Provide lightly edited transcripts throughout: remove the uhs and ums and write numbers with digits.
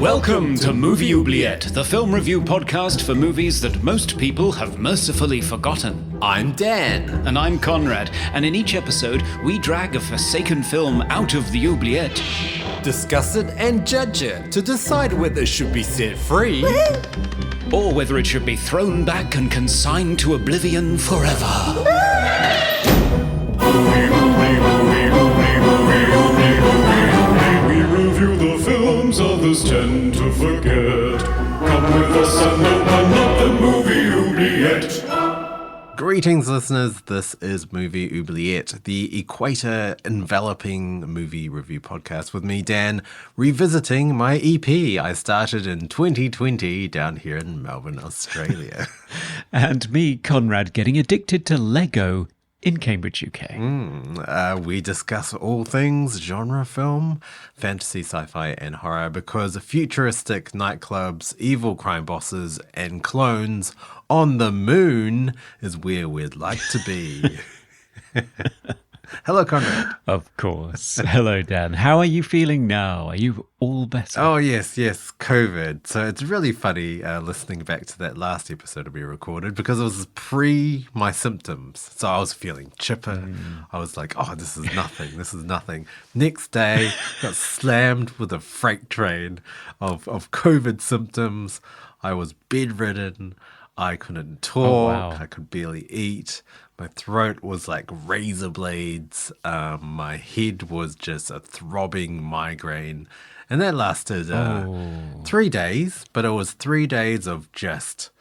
Welcome to Movie Oubliette, the film review podcast for movies that most people have mercifully forgotten. I'm Dan. And I'm Conrad, and in each episode, we drag a forsaken film out of the oubliette. Discuss it and judge it to decide whether it should be set free or whether it should be thrown back and consigned to oblivion forever. We review the films others tend to forget. Come with us and open up the movie oubliette. Greetings, listeners. This is Movie Oubliette, the equator enveloping movie review podcast with me, Dan, revisiting my EP I started in 2020 down here in Melbourne, Australia. And me, Conrad, getting addicted to Lego in Cambridge, UK. We discuss all things genre film, fantasy, sci-fi, and horror because futuristic nightclubs, evil crime bosses, and clones on the moon is where we'd like to be. Hello, Conrad. Of course. Hello, Dan. How are you feeling now? Are you all better? Oh, yes, COVID. So it's really funny listening back to that last episode we recorded because it was pre my symptoms. So I was feeling chipper. I was like, oh, this is nothing. Next day, got slammed with a freight train of COVID symptoms. I was bedridden. I couldn't talk. Oh, wow. I could barely eat. My throat was like razor blades. My head was just a throbbing migraine. And that lasted 3 days, but it was 3 days of just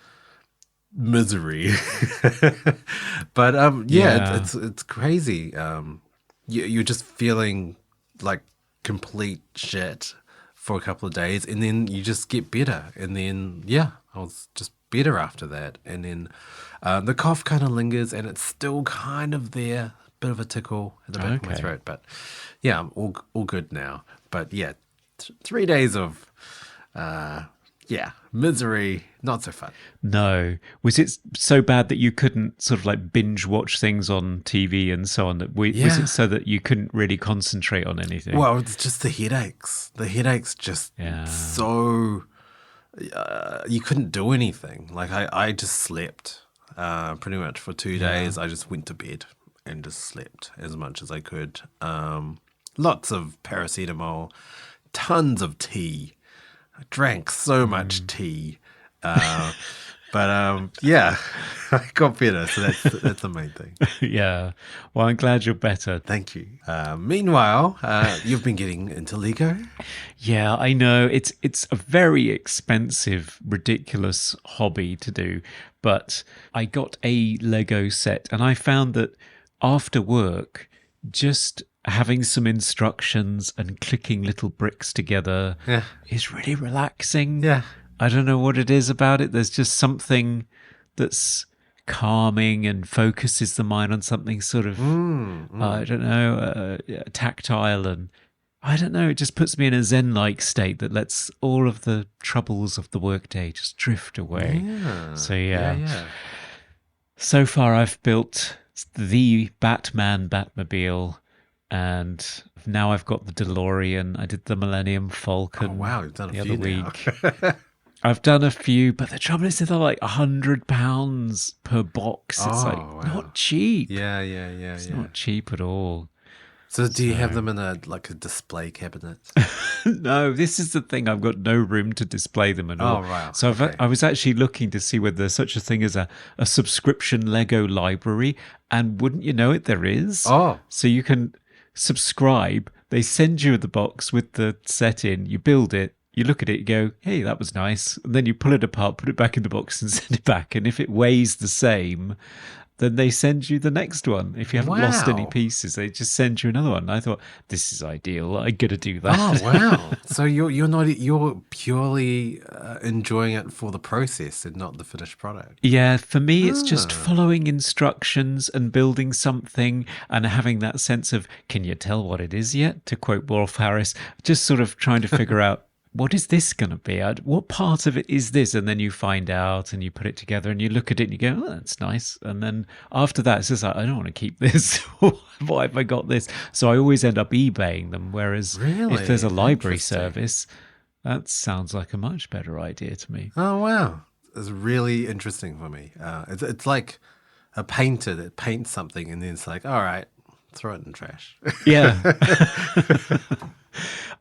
misery. But it's crazy. You're just feeling like complete shit for a couple of days, and then you just get better. And then, I was just better after that. And then the cough kind of lingers, and it's still kind of there, bit of a tickle at the back of my throat. But yeah, I'm all good now. But yeah, 3 days of misery, not so fun. No. Was it so bad that you couldn't sort of like binge watch things on TV and so on? Was it so that you couldn't really concentrate on anything? Well, it's just the headaches. The headaches just so... you couldn't do anything. Like I just slept pretty much for 2 days. I just went to bed and just slept as much as I could. Lots of paracetamol, tons of tea. I drank so much tea. But I got better, so that's the main thing. Yeah. Well, I'm glad you're better. Thank you. Meanwhile, you've been getting into Lego. Yeah, I know. It's a very expensive, ridiculous hobby to do, but I got a Lego set, and I found that after work, just having some instructions and clicking little bricks together is really relaxing. Yeah. I don't know what it is about it. There's just something that's calming and focuses the mind on something sort of, I don't know, tactile. And I don't know, it just puts me in a Zen-like state that lets all of the troubles of the workday just drift away. Yeah. So, So far I've built the Batmobile, and now I've got the DeLorean. I did the Millennium Falcon. Oh, wow, you've done a the few other now. week. I've done a few, but the trouble is they're like £100 per box. It's not cheap. Yeah. It's not cheap at all. So do you have them in a display cabinet? No, this is the thing. I've got no room to display them at all. Oh, right. So I was actually looking to see whether there's such a thing as a subscription Lego library. And wouldn't you know it, there is. Oh. So you can subscribe. They send you the box with the set in. You build it. You look at it, you go, hey, that was nice. And then you pull it apart, put it back in the box and send it back. And if it weighs the same, then they send you the next one. If you haven't lost any pieces, they just send you another one. And I thought, this is ideal. I got to do that. Oh, wow. So you're purely enjoying it for the process and not the finished product. Yeah, for me, it's just following instructions and building something and having that sense of, can you tell what it is yet? To quote Wolf Harris, just sort of trying to figure out, what is this going to be? What part of it is this? And then you find out and you put it together and you look at it and you go, oh, that's nice. And then after that, it's just like, I don't want to keep this. Why have I got this? So I always end up eBaying them. Whereas if there's a library service, That sounds like a much better idea to me. Oh, wow. It's really interesting for me. It's like a painter that paints something and then it's like, all right, throw it in the trash. Yeah.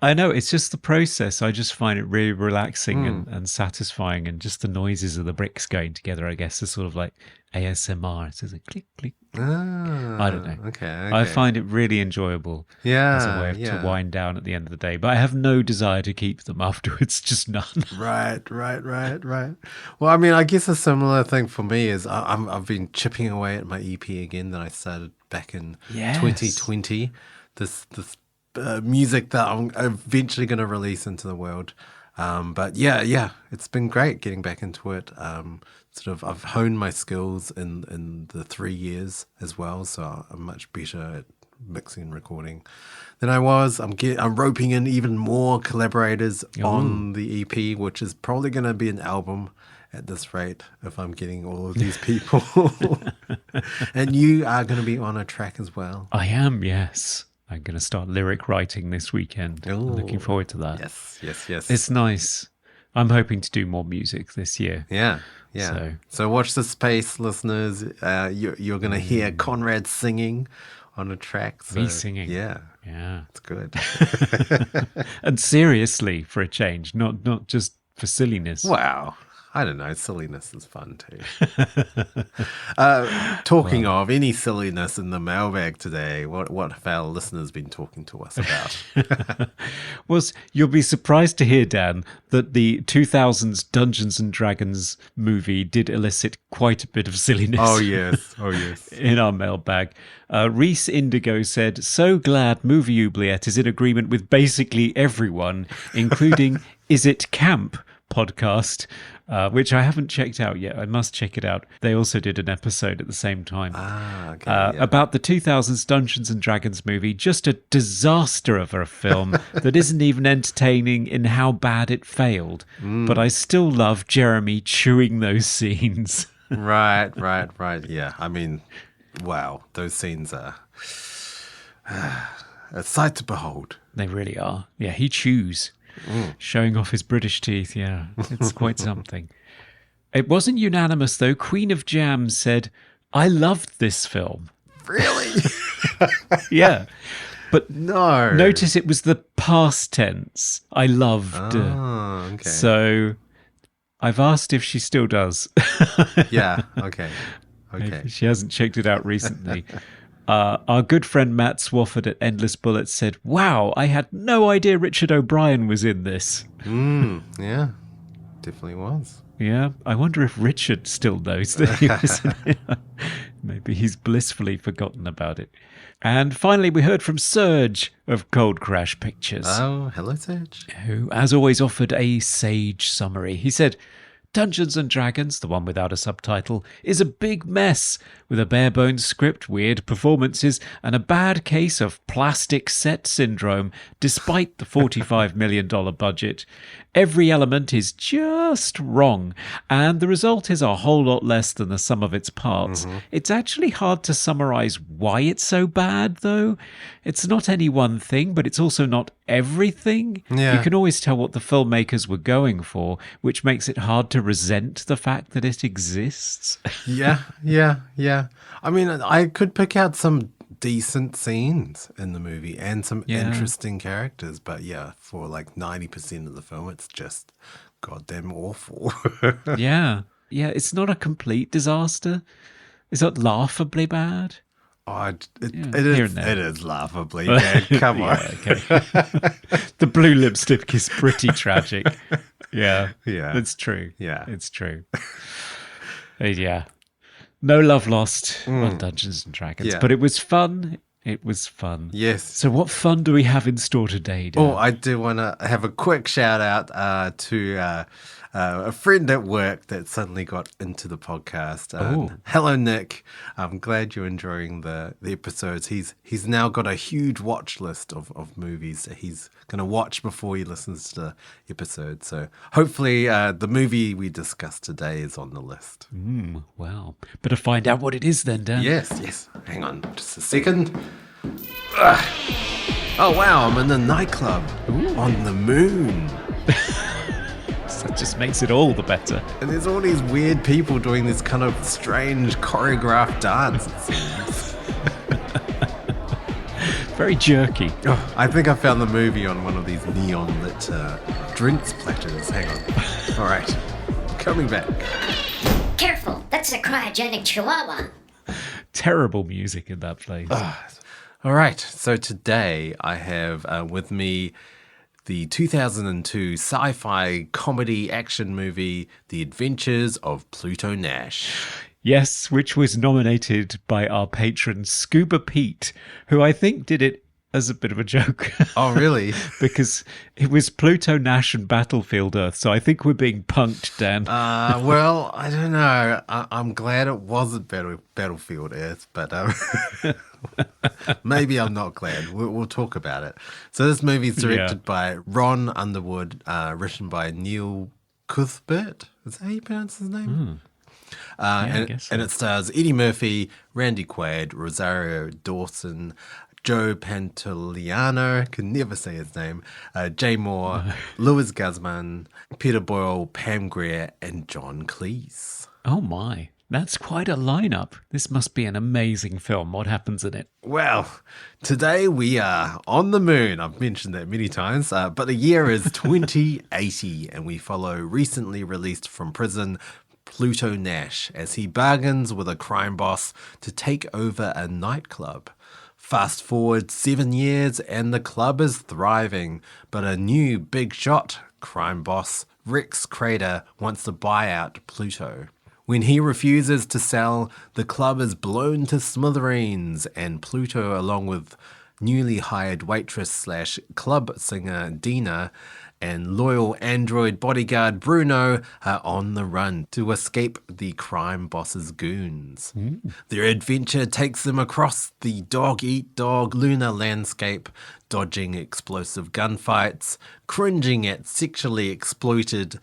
I know, it's just the process. I just find it really relaxing and satisfying, and just the noises of the bricks going together, I guess, is sort of like ASMR. It's just a click, click. I don't know. Okay. I find it really enjoyable as a way to wind down at the end of the day. But I have no desire to keep them afterwards, just none. Right. Well, I mean, I guess a similar thing for me is I've been chipping away at my EP again that I started back in 2020. This music that I'm eventually going to release into the world. But yeah, it's been great getting back into it. I've honed my skills in the 3 years as well, so I'm much better at mixing and recording than I was. I'm roping in even more collaborators on the EP, which is probably going to be an album at this rate if I'm getting all of these people. And you are going to be on a track as well. I am, yes. I'm going to start lyric writing this weekend. I'm looking forward to that. Yes. It's nice. I'm hoping to do more music this year. Yeah. So watch the space, listeners. You're going to hear Conrad singing on a track. So, me singing. Yeah. It's good. And seriously, for a change, not just for silliness. Wow. I don't know. Silliness is fun too. Talking of any silliness in the mailbag today, what have our listeners been talking to us about? Well, you'll be surprised to hear, Dan, that the 2000s Dungeons and Dragons movie did elicit quite a bit of silliness. Oh, yes. In our mailbag. Reese Indigo said, so glad Movie Oubliette is in agreement with basically everyone, including Is It Camp podcast, which I haven't checked out yet. I must check it out. They also did an episode at the same time about the 2000s Dungeons and Dragons movie. Just a disaster of a film that isn't even entertaining in how bad it failed. But I still love Jeremy chewing those scenes. Right. Yeah, I mean, wow, those scenes are a sight to behold. They really are. Yeah, he chews. Showing off his British teeth, yeah. It's quite something. It wasn't unanimous, though. Queen of Jam said, I loved this film. Really? Yeah. But no. Notice it was the past tense. I loved. Oh, okay. So I've asked if she still does. Yeah, okay. Maybe she hasn't checked it out recently. Our good friend Matt Swafford at Endless Bullets said, wow, I had no idea Richard O'Brien was in this. Yeah, definitely was. Yeah, I wonder if Richard still knows that he was in it. Maybe he's blissfully forgotten about it. And finally, we heard from Serge of Cold Crash Pictures. Oh, hello, Serge. Who, as always, offered a sage summary. He said, Dungeons and Dragons, the one without a subtitle, is a big mess with a bare-bones script, weird performances, and a bad case of plastic set syndrome, despite the $45 million budget. Every element is just wrong, and the result is a whole lot less than the sum of its parts. It's actually hard to summarize why it's so bad, though. It's not any one thing, but it's also not everything. Yeah. You can always tell what the filmmakers were going for, which makes it hard to resent the fact that it exists. Yeah. I mean, I could pick out some decent scenes in the movie and some interesting characters, but yeah, for like 90% of the film, it's just goddamn awful. Yeah, it's not a complete disaster. It's not laughably bad. Oh, it here and there. it is laughably bad. Come on. Okay. The blue lipstick is pretty tragic. Yeah, it's true. Yeah. It's true. Yeah. No love lost on Dungeons and Dragons, but it was fun. It was fun. Yes. So what fun do we have in store today, Dan? Oh, I do want to have a quick shout out to a friend at work that suddenly got into the podcast. Hello, Nick. I'm glad you're enjoying the episodes. He's now got a huge watch list of movies that he's going to watch before he listens to the episode. So hopefully the movie we discussed today is on the list. Well, better find out what it is then, Dan. Yes. Hang on just a second. Oh, wow, I'm in a nightclub on the moon. That just makes it all the better. And there's all these weird people doing this kind of strange choreographed dance, it seems. Very jerky. Oh, I think I found the movie on one of these neon lit drinks platters. Hang on. All right, coming back. Careful, that's a cryogenic chihuahua. Terrible music in that place. All right, so today I have with me the 2002 sci-fi comedy action movie, The Adventures of Pluto Nash. Yes, which was nominated by our patron Scuba Pete, who I think did it as a bit of a joke. Oh, really? Because it was Pluto Nash and Battlefield Earth, so I think we're being punked, Dan. Well, I don't know. I'm glad it wasn't Battlefield Earth, but maybe I'm not glad. We'll talk about it. So this movie is directed by Ron Underwood, written by Neil Cuthbert. Is that how you pronounce his name? I guess so. And it stars Eddie Murphy, Randy Quaid, Rosario Dawson, Joe Pantoliano, can never say his name, Jay Moore, Louis Guzman, Peter Boyle, Pam Grier, and John Cleese. Oh my, that's quite a lineup. This must be an amazing film. What happens in it? Well, today we are on the moon. I've mentioned that many times, but the year is 2080, and we follow recently released from prison Pluto Nash as he bargains with a crime boss to take over a nightclub. Fast forward 7 years and the club is thriving, but a new big shot crime boss, Rex Crater, wants to buy out Pluto. When he refuses to sell, the club is blown to smithereens, and Pluto, along with newly hired waitress slash club singer Dina and loyal android bodyguard Bruno, are on the run to escape the crime boss's goons. Their adventure takes them across the dog-eat-dog lunar landscape, dodging explosive gunfights, cringing at sexually exploited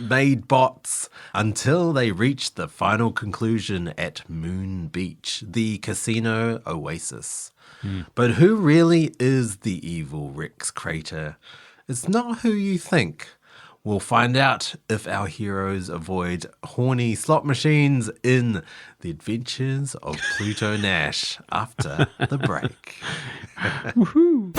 maid bots, until they reach the final conclusion at Moon Beach, the casino oasis. But who really is the evil Rex Crater? It's not who you think. We'll find out if our heroes avoid horny slot machines in The Adventures of Pluto Nash after the break. Woohoo!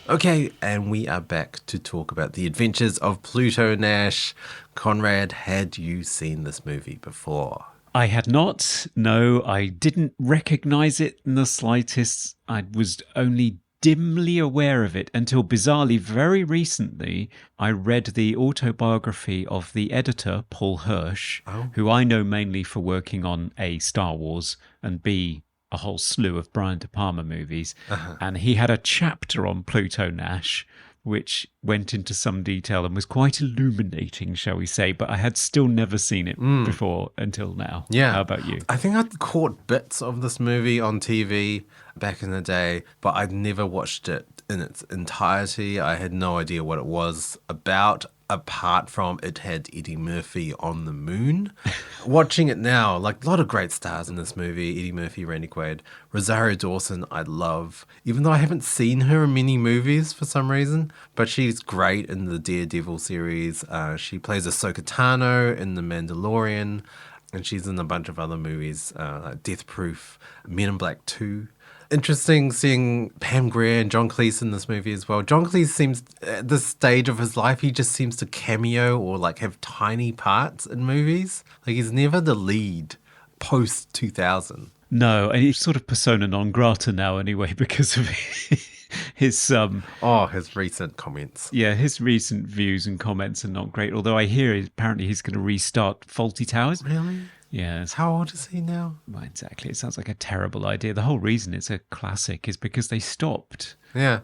Okay, and we are back to talk about The Adventures of Pluto Nash. Conrad, had you seen this movie before? I had not. No, I didn't recognize it in the slightest. I was only dimly aware of it until, bizarrely, very recently, I read the autobiography of the editor, Paul Hirsch, who I know mainly for working on A, Star Wars, and B, a whole slew of Brian De Palma movies. And he had a chapter on Pluto Nash, which went into some detail and was quite illuminating, shall we say, but I had still never seen it before until now. Yeah. How about you? I think I'd caught bits of this movie on TV back in the day, but I'd never watched it in its entirety. I had no idea what it was about, apart from it had Eddie Murphy on the moon. Watching it now, like a lot of great stars in this movie, Eddie Murphy, Randy Quaid, Rosario Dawson, I love, even though I haven't seen her in many movies for some reason, but she's great in the Daredevil series. She plays Ahsoka Tano in The Mandalorian, and she's in a bunch of other movies, like Death Proof, Men in Black 2. Interesting seeing Pam Grier and John Cleese in this movie as well. John Cleese seems, at this stage of his life, he just seems to cameo or like have tiny parts in movies. Like he's never the lead post 2000. No, and he's sort of persona non grata now anyway because of his his recent comments. Yeah, his recent views and comments are not great. Although I hear apparently he's going to restart Faulty Towers. Really? Yeah. How old is he now? Well, exactly. It sounds like a terrible idea. The whole reason it's a classic is because they stopped. Yeah.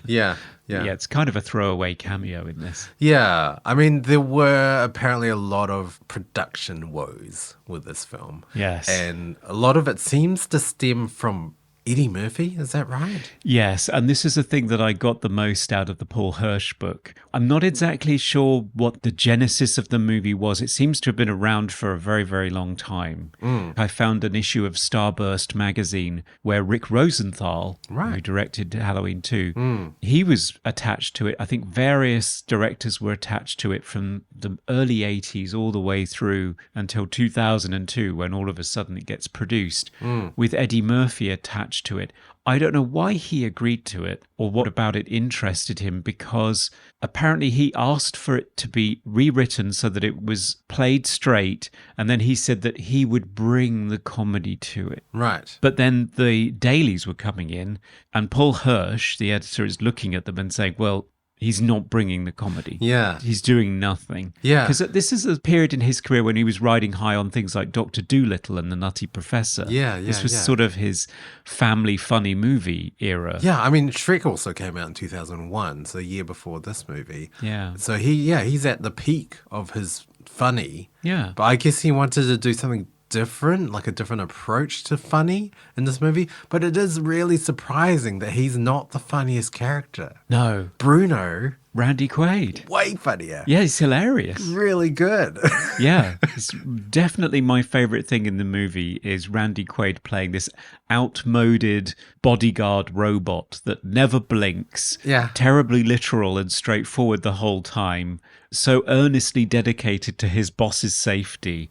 Yeah. Yeah, it's kind of a throwaway cameo in this. Yeah. I mean, there were apparently a lot of production woes with this film. Yes. And a lot of it seems to stem from Eddie Murphy, is that right? Yes, and this is the thing that I got the most out of the Paul Hirsch book. I'm not exactly sure what the genesis of the movie was. It seems to have been around for a very, very long time. I found an issue of Starburst magazine where Rick Rosenthal, who directed Halloween 2, he was attached to it. I think various directors were attached to it from the early 80s all the way through until 2002, when all of a sudden it gets produced, with Eddie Murphy attached to it. I don't know why he agreed to it or what about it interested him, because apparently he asked for it to be rewritten so that it was played straight, and then he said that he would bring the comedy to it. Right. But then the dailies were coming in, and Paul Hirsch, the editor, is looking at them and saying, well, he's not bringing the comedy. Yeah. He's doing nothing. Yeah. Because this is a period in his career when he was riding high on things like Dr. Dolittle and The Nutty Professor. This was sort of his family funny movie era. Yeah, I mean, Shrek also came out in 2001, so a year before this movie. Yeah. So he's at the peak of his funny. Yeah. But I guess he wanted to do something different, like a different approach to funny in this movie. But it is really surprising that he's not the funniest character. No. Bruno, Randy Quaid. way funnier. Yeah, he's hilarious. Really good. Yeah, it's definitely my favorite thing in the movie is Randy Quaid playing this outmoded bodyguard robot that never blinks. Yeah. Terribly literal and straightforward the whole time. So earnestly dedicated to his boss's safety,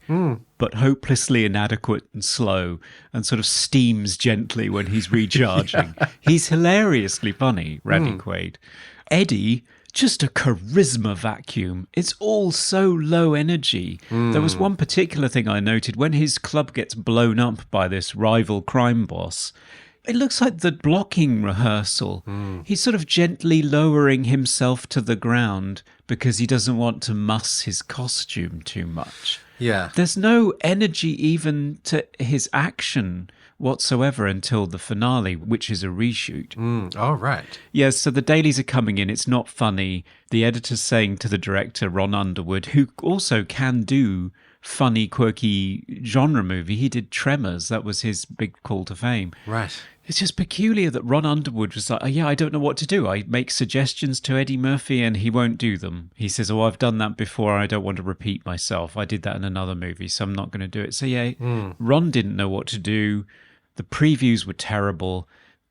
but hopelessly inadequate and slow, and sort of steams gently when he's recharging. He's hilariously funny, Randy Quaid. Eddie, just a charisma vacuum. It's all so low energy. There was one particular thing I noted when his club gets blown up by this rival crime boss. It looks like the blocking rehearsal. He's sort of gently lowering himself to the ground because he doesn't want to muss his costume too much. Yeah. There's no energy even to his action whatsoever until the finale, which is a reshoot. Oh, right. Yes, so the dailies are coming in. It's not funny. The editor's saying to the director, Ron Underwood, who also can do funny, quirky genre movie. He did Tremors. That was his big call to fame. Right. It's just peculiar that Ron Underwood was like, oh, yeah, I don't know what to do. I make suggestions to Eddie Murphy and he won't do them. He says, oh, I've done that before. I don't want to repeat myself. I did that in another movie, so I'm not going to do it. So, yeah, Ron didn't know what to do. The previews were terrible.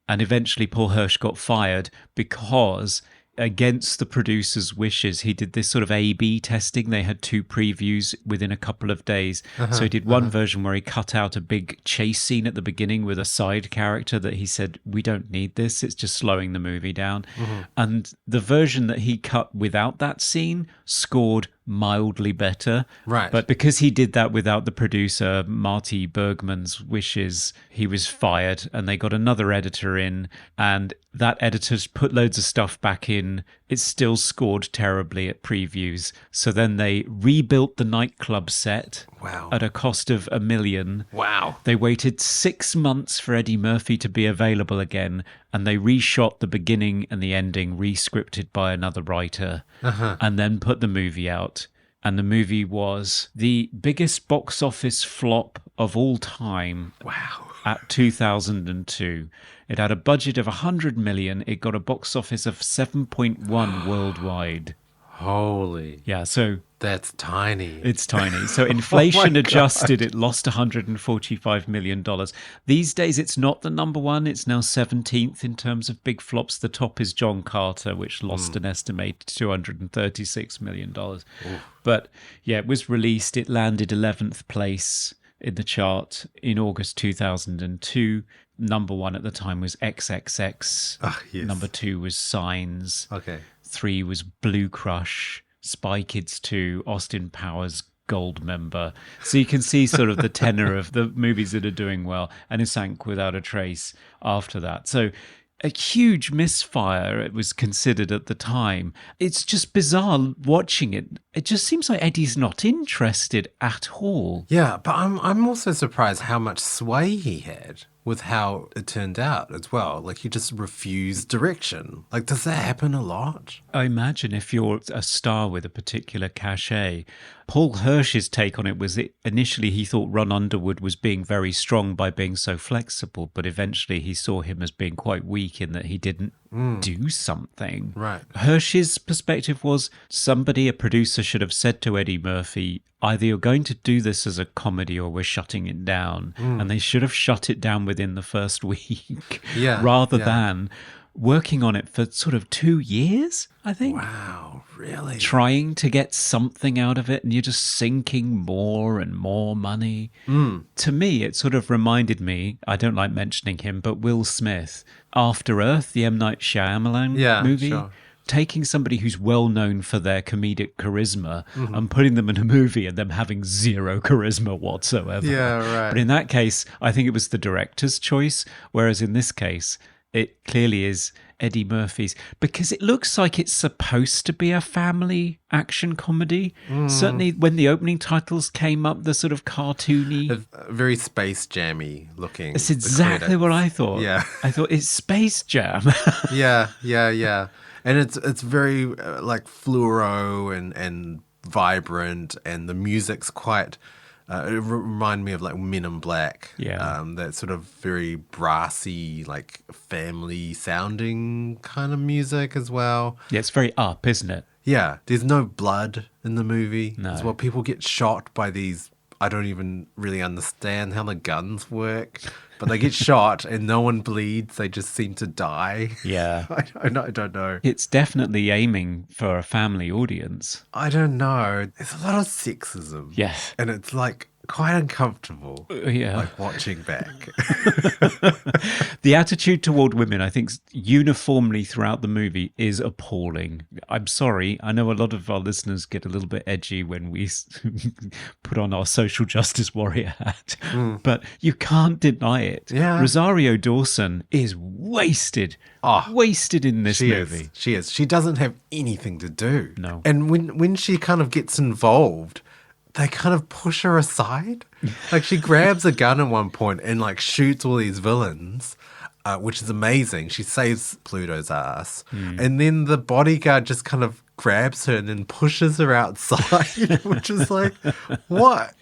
And eventually Paul Hirsch got fired because, against the producer's wishes, he did this sort of A/B testing. They had 2 previews within a couple of days. So he did one version where he cut out a big chase scene at the beginning with a side character that he said, we don't need this. It's just slowing the movie down. And the version that he cut without that scene scored mildly better. Right. But because he did that without the producer, Marty Bergman's wishes, he was fired and they got another editor in, and that editor's put loads of stuff back in. It still scored terribly at previews. So then they rebuilt the nightclub set. Wow. At a cost of $1 million. Wow. They waited 6 months for Eddie Murphy to be available again, and they reshot the beginning and the ending, re-scripted by another writer, and then put the movie out. And the movie was the biggest box office flop of all time. Wow. At 2002. It had a budget of $100 million. It got a box office of 7.1 worldwide. Holy. Yeah, so That's tiny. it's tiny. So inflation adjusted, it lost $145 million. These days, it's not the number one. It's now 17th in terms of big flops. The top is John Carter, which lost an estimated $236 million. But yeah, it was released. It landed 11th place in the chart in August 2002. Number one at the time was XXX. Yes. Number 2 was Signs. Okay. 3 was Blue Crush, Spy Kids 2, Austin Powers, Gold Member. So you can see sort of the tenor of the movies that are doing well, and it sank without a trace after that. So a huge misfire, it was considered at the time. It's just bizarre watching it. it just seems like Eddie's not interested at all. Yeah, but I'm also surprised how much sway he had with how it turned out as well. Like, he just refused direction. Like, does that happen a lot? I imagine if you're a star with a particular cachet. Paul Hirsch's take on it was that initially he thought Ron Underwood was being very strong by being so flexible, but eventually he saw him as being quite weak in that he didn't do something. Right. Hirsch's perspective was a producer should have said to Eddie Murphy, either you're going to do this as a comedy or we're shutting it down. And they should have shut it down within the first week rather than working on it for sort of 2 years, I think. Wow, really? Trying to get something out of it, and you're just sinking more and more money. To me, it sort of reminded me, I don't like mentioning him, but Will Smith, After Earth, the M. Night Shyamalan movie. Sure. Taking somebody who's well known for their comedic charisma and putting them in a movie and them having zero charisma whatsoever. Yeah, right. But in that case, I think it was the director's choice, whereas in this case, it clearly is Eddie Murphy's, because it looks like it's supposed to be a family action comedy. Certainly when the opening titles came up, the sort of cartoony. Very Space Jammy looking. It's exactly what I thought. Yeah. I thought it's Space Jam. Yeah. And it's very like fluoro and vibrant, and the music's quite. It reminded me of like Men in Black. Yeah. That sort of very brassy, like family sounding kind of music as well. Yeah, it's very up, isn't it? Yeah. There's no blood in the movie. No. As well, people get shot by these. I don't even really understand how the guns work, but they get shot and no one bleeds. They just seem to die. Yeah. I don't know. It's definitely aiming for a family audience. I don't know. There's a lot of sexism. Yes. And it's like quite uncomfortable. Yeah. Like watching back. The attitude toward women, I think, uniformly throughout the movie is appalling. I'm sorry. I know a lot of our listeners get a little bit edgy when we put on our social justice warrior hat, but you can't deny it. Yeah. Rosario Dawson is wasted. Wasted in this movie. She is. She doesn't have anything to do. No. And when she kind of gets involved, they kind of push her aside. Like, she grabs a gun at one point and like shoots all these villains, which is amazing. She saves Pluto's ass. And then the bodyguard just kind of grabs her and then pushes her outside, which is like, what?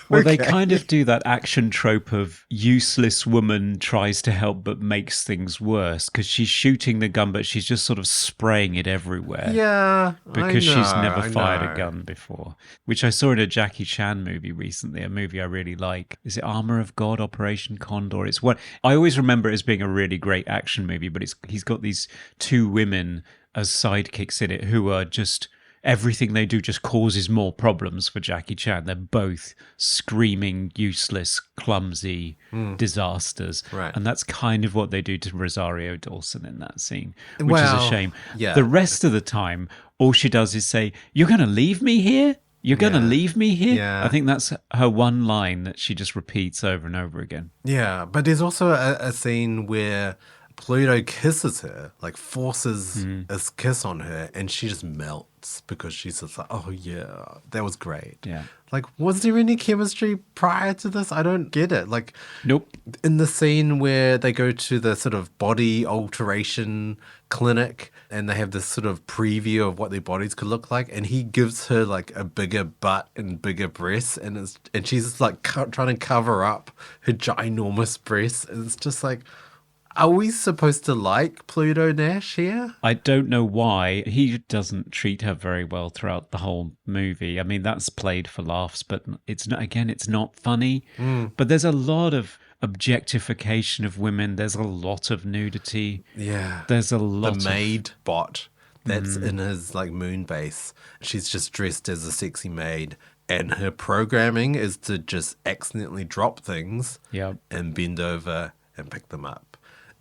Well, they kind of do that action trope of useless woman tries to help but makes things worse, because she's shooting the gun but she's just sort of spraying it everywhere. Yeah. Because she's never I fired know. a gun before, which I saw in a Jackie Chan movie recently, a movie I really like. Is it Armor of God, Operation Condor? It's what I always remember it as being a really great action movie, but he's got these two women as sidekicks in it who are just... everything they do just causes more problems for Jackie Chan. They're both screaming, useless, clumsy disasters. Right. And that's kind of what they do to Rosario Dawson in that scene, which Well, is a shame. yeah. The rest of the time, all she does is say, "You're going to leave me here? You're going to leave me here?" Yeah. I think that's her one line that she just repeats over and over again. Yeah, but there's also a scene where Pluto kisses her, like forces a kiss on her, and she just melts because she's just like, oh yeah, that was great. Yeah. Like, was there any chemistry prior to this? I don't get it. Like, Nope. in the scene where they go to the sort of body alteration clinic and they have this sort of preview of what their bodies could look like, and he gives her like a bigger butt and bigger breasts, and she's just like trying to cover up her ginormous breasts, and it's just like, are we supposed to like Pluto Nash here? I don't know why. He doesn't treat her very well throughout the whole movie. I mean, that's played for laughs, but it's not, again, it's not funny. But there's a lot of objectification of women. There's a lot of nudity. Yeah. There's a lot The of... maid bot that's in his like moon base. She's just dressed as a sexy maid, and her programming is to just accidentally drop things Yep. and bend over and pick them up.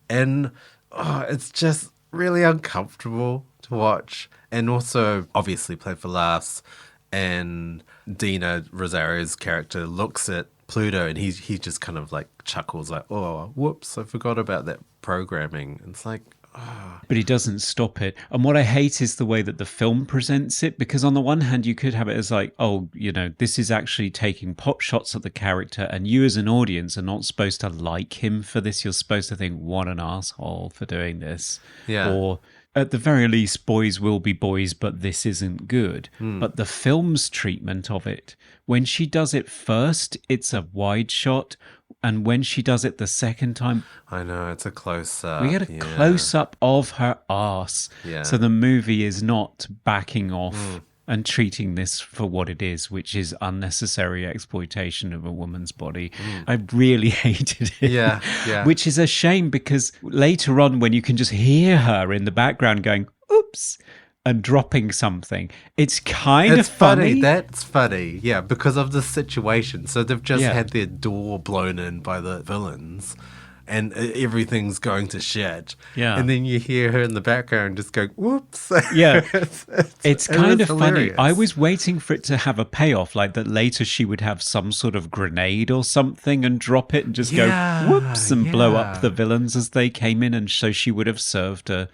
And it's just really uncomfortable to watch. And also, obviously, played for laughs. And Dina Rosario's character looks at Pluto and he just kind of like chuckles like, oh, whoops, I forgot about that programming. And it's like, But he doesn't stop it. And what I hate is the way that the film presents it, because on the one hand, you could have it as like, oh, this is actually taking pot shots at the character, and you as an audience are not supposed to like him for this. You're supposed to think, what an asshole for doing this. Yeah. Or at the very least, boys will be boys, but this isn't good. But the film's treatment of it, when she does it first, it's a wide shot. And when she does it the second time, I know, it's a close up. we get a close up of her ass. Yeah. So the movie is not backing off and treating this for what it is, which is unnecessary exploitation of a woman's body. I really hated it. Yeah, yeah. Which is a shame, because later on, when you can just hear her in the background going, oops, and dropping something, it's kind of funny. That's funny, yeah, because of the situation. So they've just had their door blown in by the villains, and everything's going to shit. Yeah. And then you hear her in the background just going, whoops. Yeah. It's kind of funny. hilarious. I was waiting for it to have a payoff, like that later she would have some sort of grenade or something and drop it and just go whoops and blow up the villains as they came in. And so she would have served a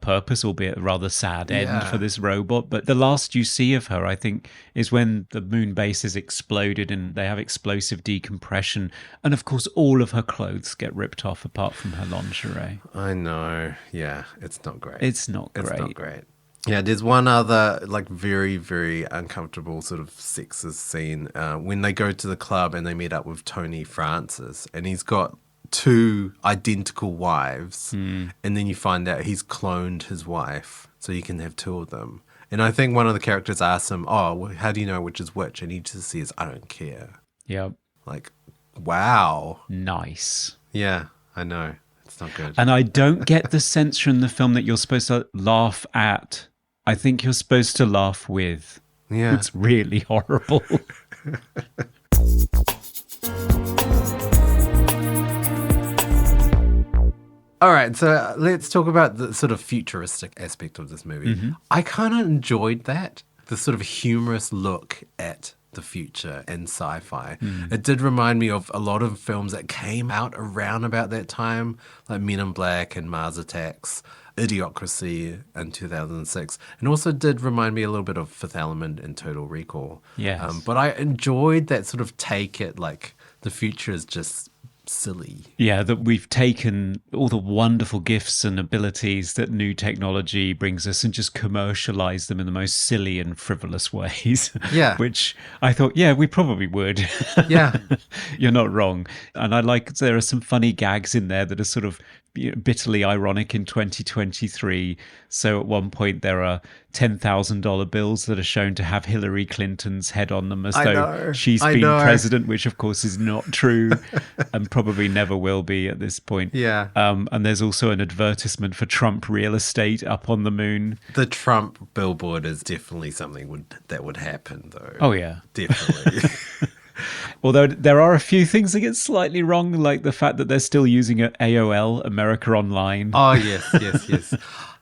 purpose, albeit a rather sad end for this robot. But the last you see of her, I think, is when the moon base is exploded and they have explosive decompression. And of course, all of her clothes get ripped off apart from her lingerie. I know, yeah, it's not great. It's not great. It's not great. Yeah, there's one other like very, very uncomfortable sort of sexist scene when they go to the club and they meet up with Tony Francis, and he's got 2 identical wives, and then you find out he's cloned his wife so you can have 2 of them. And I think one of the characters asks him, oh, well, how do you know which is which? And he just says, I don't care. Yep. Like, wow. Nice. Yeah, I know. It's not good. And I don't get the sense from the film that you're supposed to laugh at. I think you're supposed to laugh with. Yeah. It's really horrible. All right, so let's talk about the sort of futuristic aspect of this movie. I kind of enjoyed that, the sort of humorous look at the future and sci-fi. It did remind me of a lot of films that came out around about that time, like Men in Black and Mars Attacks, Idiocracy in 2006, and also did remind me a little bit of Fifth Element and Total Recall. Yes. But I enjoyed that sort of take it like the future is just silly. Yeah, that we've taken all the wonderful gifts and abilities that new technology brings us and just commercialized them in the most silly and frivolous ways. Yeah. Which I thought, yeah, we probably would. Yeah. You're not wrong. And I like there are some funny gags in there that are sort of bitterly ironic in 2023. So at one point there are $10,000 bills that are shown to have Hillary Clinton's head on them as though she's been president, which of course is not true and probably never will be at this point. Yeah. And there's also an advertisement for Trump real estate up on the moon. The Trump billboard is definitely something that would happen, though. Oh, yeah. Definitely. Although there are a few things that get slightly wrong, like the fact that they're still using AOL, America Online. Oh, yes.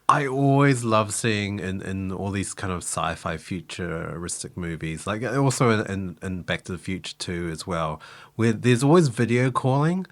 I always love seeing in all these kind of sci-fi futuristic movies, like also in Back to the Future 2 as well, where there's always video calling,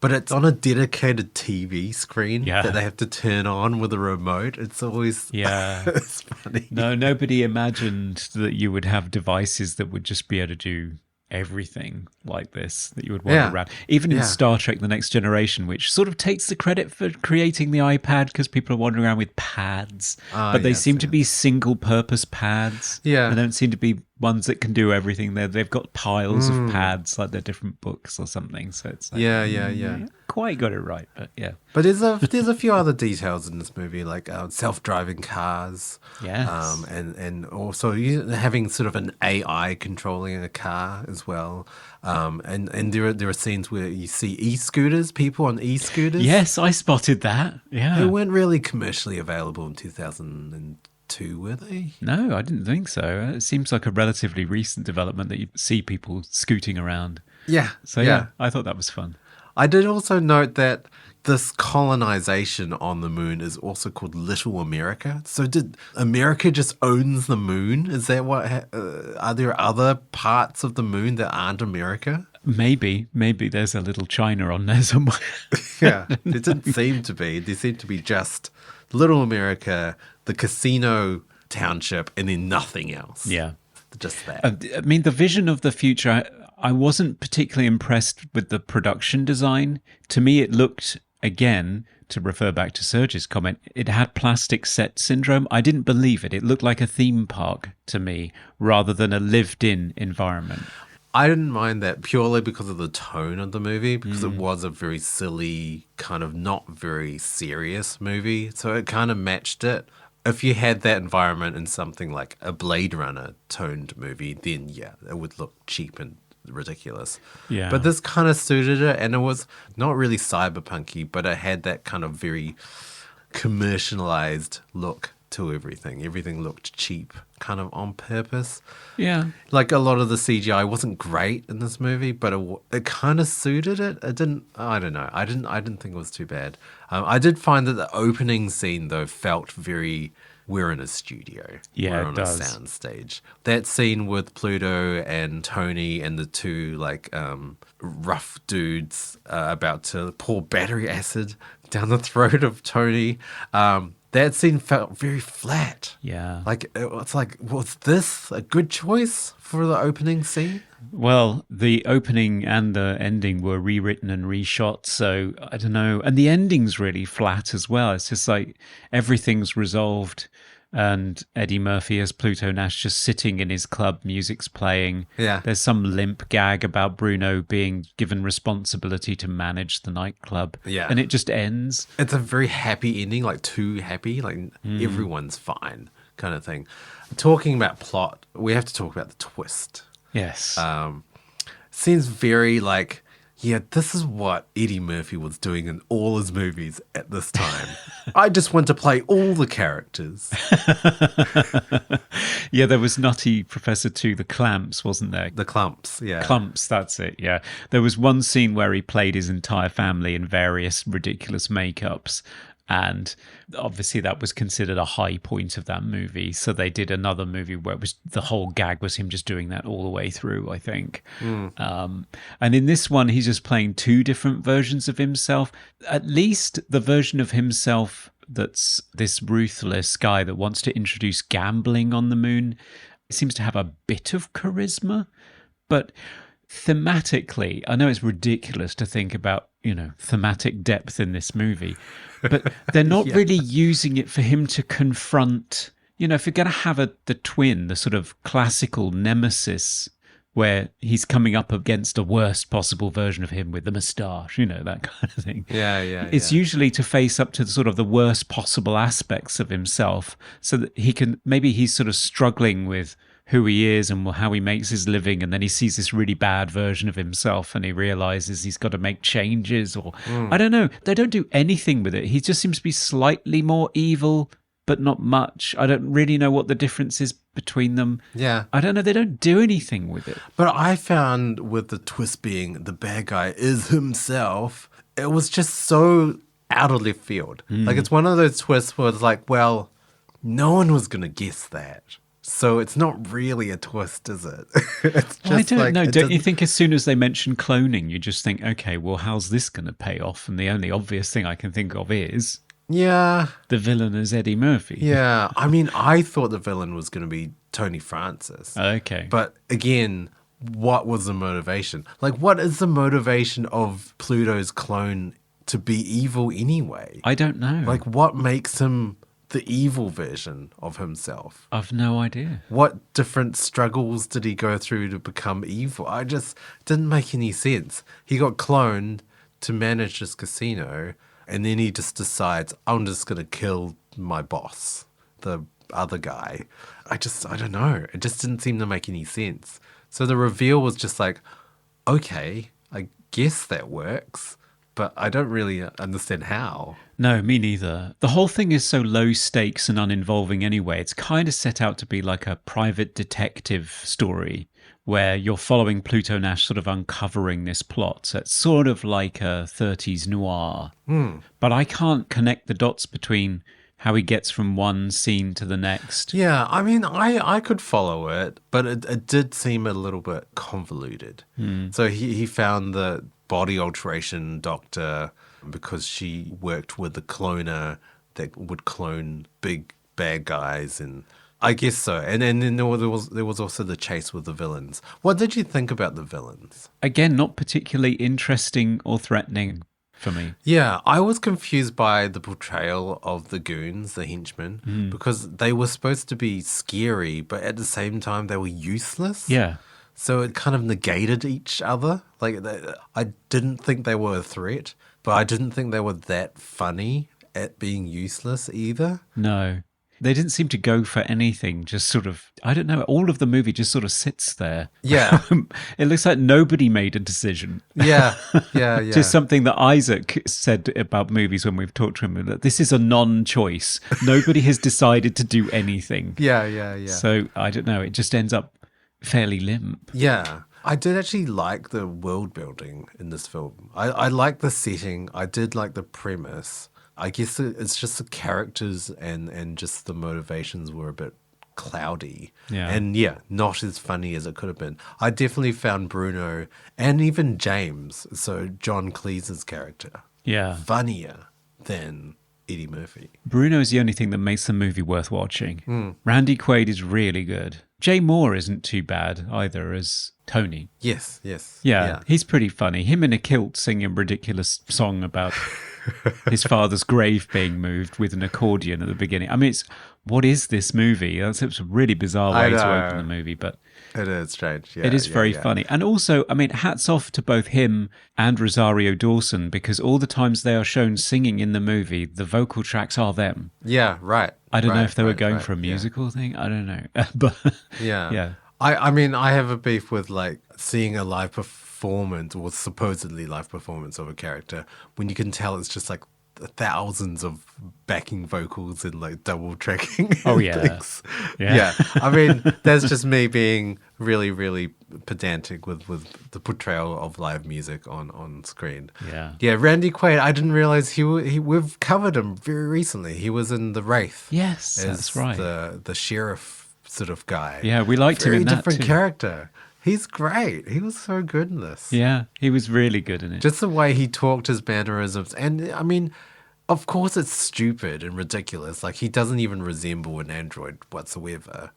but it's on a dedicated TV screen that they have to turn on with a remote. It's always it's funny. No, nobody imagined that you would have devices that would just be able to do everything like this that you would want around. Even in Star Trek The Next Generation, which sort of takes the credit for creating the iPad because people are wandering around with pads, but they seem to be single-purpose pads. Yeah. They don't seem to be ones that can do everything. They've got piles of pads, like they're different books or something. So it's like, quite got it right, but yeah. But there's a few other details in this movie, like self-driving cars. Yes. And also having sort of an AI controlling a car as well. And there are scenes where you see e-scooters, people on e-scooters. Yes, I spotted that. Yeah. They weren't really commercially available in 2002, were they? No, I didn't think so. It seems like a relatively recent development that you see people scooting around. Yeah. So yeah, I thought that was fun. I did also note that this colonization on the moon is also called Little America. So did America just owns the moon? Is that what? Are there other parts of the moon that aren't America? Maybe there's a little China on there somewhere. Yeah, it didn't seem to be. There seemed to be just Little America, the casino township, and then nothing else. Yeah. Just that. I mean, the vision of the future, I wasn't particularly impressed with the production design. To me, it looked, again, to refer back to Serge's comment, it had plastic set syndrome. I didn't believe it. It looked like a theme park to me rather than a lived-in environment. I didn't mind that purely because of the tone of the movie, because it was a very silly, kind of not very serious movie. So it kind of matched it. If you had that environment in something like a Blade Runner toned movie, then yeah, it would look cheap and ridiculous. Yeah. But this kind of suited it, and it was not really cyberpunky, but it had that kind of very commercialized look to everything. Everything looked cheap, kind of on purpose. Yeah. Like a lot of the CGI wasn't great in this movie, but it kind of suited it. It didn't. I don't know. I didn't think it was too bad. I did find that the opening scene though felt very. We're in a studio. Yeah, we're on it does. a sound stage. That scene with Pluto and Tony and the two rough dudes about to pour battery acid down the throat of Tony. That scene felt very flat. Yeah. Like, it's like, was this a good choice for the opening scene? Well, the opening and the ending were rewritten and reshot, so I don't know. And the ending's really flat as well. It's just like everything's resolved, and Eddie Murphy as Pluto Nash just sitting in his club, music's playing. Yeah. There's some limp gag about Bruno being given responsibility to manage the nightclub. Yeah. And it just ends. It's a very happy ending, like too happy, like everyone's fine kind of thing. Talking about plot, we have to talk about the twist. Yes. Seems very like, yeah, this is what Eddie Murphy was doing in all his movies at this time. I just want to play all the characters. Yeah, there was Nutty Professor 2, the Clamps, wasn't there? The clumps, yeah. Clumps, that's it, yeah. There was one scene where he played his entire family in various ridiculous makeups, and obviously that was considered a high point of that movie. So they did another movie where it was the whole gag was him just doing that all the way through, I think. And in this one, he's just playing two different versions of himself. At least the version of himself that's this ruthless guy that wants to introduce gambling on the moon seems to have a bit of charisma, but thematically, I know it's ridiculous to think about, thematic depth in this movie, but they're not really using it for him to confront, if you're going to have the twin, the sort of classical nemesis where he's coming up against a worst possible version of him with the moustache, that kind of thing. Yeah. It's usually to face up to sort of the worst possible aspects of himself so that he's sort of struggling with who he is and how he makes his living, and then he sees this really bad version of himself and he realizes he's got to make changes, or I don't know. They don't do anything with it. He just seems to be slightly more evil, but not much. I don't really know what the difference is between them. Yeah. I don't know. They don't do anything with it. But I found with the twist being the bad guy is himself, it was just so out of left field. Like, it's one of those twists where it's like, well, no one was going to guess that. So it's not really a twist, is it? It's just I don't know. Don't you doesn't- think as soon as they mention cloning, you just think, okay, well, how's this going to pay off? And the only obvious thing I can think of is Yeah. the villain is Eddie Murphy. Yeah. I mean, I thought the villain was going to be Tony Francis. Okay. But again, what was the motivation? Like, what is the motivation of Pluto's clone to be evil anyway? I don't know. Like, what makes him the evil version of himself? I've no idea. What different struggles did he go through to become evil? I just didn't make any sense. He got cloned to manage this casino, and then he just decides, I'm just going to kill my boss, the other guy. I don't know. It just didn't seem to make any sense. So the reveal was just like, okay, I guess that works, but I don't really understand how. No, me neither. The whole thing is so low stakes and uninvolving anyway. It's kind of set out to be like a private detective story where you're following Pluto Nash sort of uncovering this plot. So it's sort of like a 30s noir. But I can't connect the dots between how he gets from one scene to the next. Yeah, I mean, I could follow it, but it did seem a little bit convoluted. So he found the body alteration doctor because she worked with the cloner that would clone big bad guys, and I guess so. And then there was also the chase with the villains. What did you think about the villains? Again, not particularly interesting or threatening for me. Yeah, I was confused by the portrayal of the goons, the henchmen, because they were supposed to be scary, but at the same time they were useless. Yeah. So it kind of negated each other. I didn't think they were a threat, but I didn't think they were that funny at being useless either. No. They didn't seem to go for anything, just sort of, I don't know, all of the movie just sort of sits there. Yeah. It looks like nobody made a decision. Yeah, yeah. Just something that Isaac said about movies when we've talked to him, that this is a non-choice. Nobody has decided to do anything. Yeah. So, I don't know, it just ends up fairly limp. Yeah. I did actually like the world building in this film. I like the setting. I did like the premise. I guess it's just the characters and just the motivations were a bit cloudy. Yeah. And yeah, not as funny as it could have been. I definitely found Bruno and even James, so John Cleese's character, Yeah. funnier than Eddie Murphy. Bruno's the only thing that makes the movie worth watching. Randy Quaid is really good. Jay Moore isn't too bad either as Tony. Yes. Yeah, he's pretty funny. Him in a kilt singing a ridiculous song about his father's grave being moved with an accordion at the beginning. I mean, what is this movie? It's a really bizarre way to open the movie, but It is strange. Yeah, it is very funny. And also, I mean, hats off to both him and Rosario Dawson, because all the times they are shown singing in the movie, the vocal tracks are them. Yeah, right. I don't know if they were going right, for a yeah. musical thing. I don't know. But Yeah. I mean, I have a beef with like seeing a live performance or supposedly live performance of a character when you can tell it's just like thousands of backing vocals and like double tracking. Oh, yeah. things. Yeah. I mean, that's just me being really, really pedantic with the portrayal of live music on screen. Yeah. Yeah, Randy Quaid, I didn't realize we've covered him very recently. He was in The Wraith. Yes, as that's right. The sheriff sort of guy. Yeah, we liked him Very in that different too. character. He's great. He was so good in this. Yeah, he was really good in it. Just the way he talked, his mannerisms. And I mean, of course it's stupid and ridiculous. Like he doesn't even resemble an android whatsoever.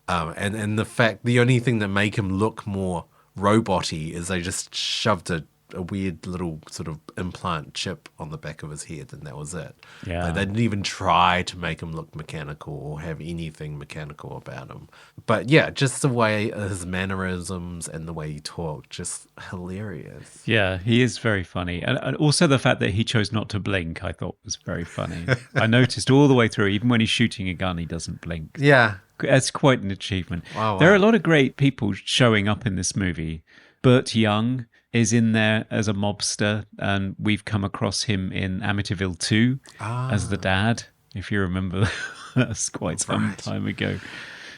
And the fact, the only thing that make him look more robot-y is they just shoved a weird little sort of implant chip on the back of his head, and that was it. Yeah. Like, they didn't even try to make him look mechanical or have anything mechanical about him. But yeah, just the way his mannerisms and the way he talked, just hilarious. Yeah, he is very funny. And also the fact that he chose not to blink, I thought was very funny. I noticed all the way through, even when he's shooting a gun, he doesn't blink. Yeah. That's quite an achievement. Wow, There are wow. a lot of great people showing up in this movie. Burt Young is in there as a mobster, and we've come across him in Amityville 2 as the dad, if you remember. That's quite some right. time ago.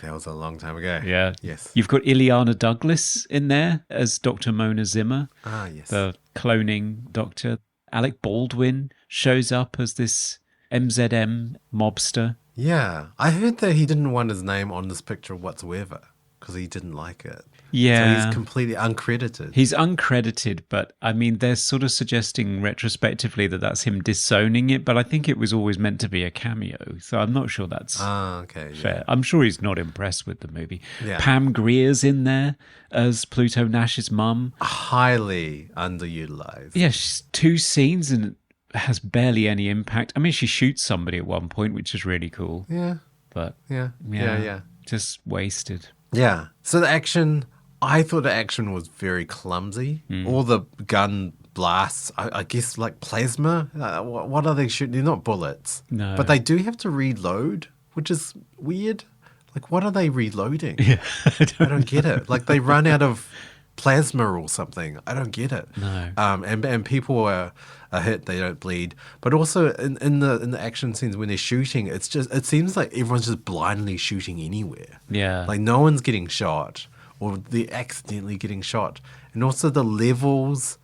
That was a long time ago. Yeah. Yes. You've got Ileana Douglas in there as Dr. Mona Zimmer, Yes. the cloning doctor. Alec Baldwin shows up as this MZM mobster. Yeah. I heard that he didn't want his name on this picture whatsoever because he didn't like it. Yeah. So he's completely uncredited. He's uncredited, but I mean, they're sort of suggesting retrospectively that that's him disowning it, but I think it was always meant to be a cameo, so I'm not sure that's Okay. Yeah. fair. I'm sure he's not impressed with the movie. Yeah. Pam Grier's in there as Pluto Nash's mum. Highly underutilized. Yeah, she's 2 scenes and has barely any impact. I mean, she shoots somebody at one point, which is really cool, Yeah. but Yeah. Yeah. just wasted. Yeah. So the action, I thought the action was very clumsy. All the gun blasts, I guess like plasma. What are they shooting? They're not bullets. No. But they do have to reload, which is weird. Like, what are they reloading? Yeah, I don't get it. Like, they run out of plasma or something. I don't get it. No. And people are hit, they don't bleed. But also in the action scenes when they're shooting, it seems like everyone's just blindly shooting anywhere. Yeah. Like no one's getting shot or they're accidentally getting shot. And also the levels,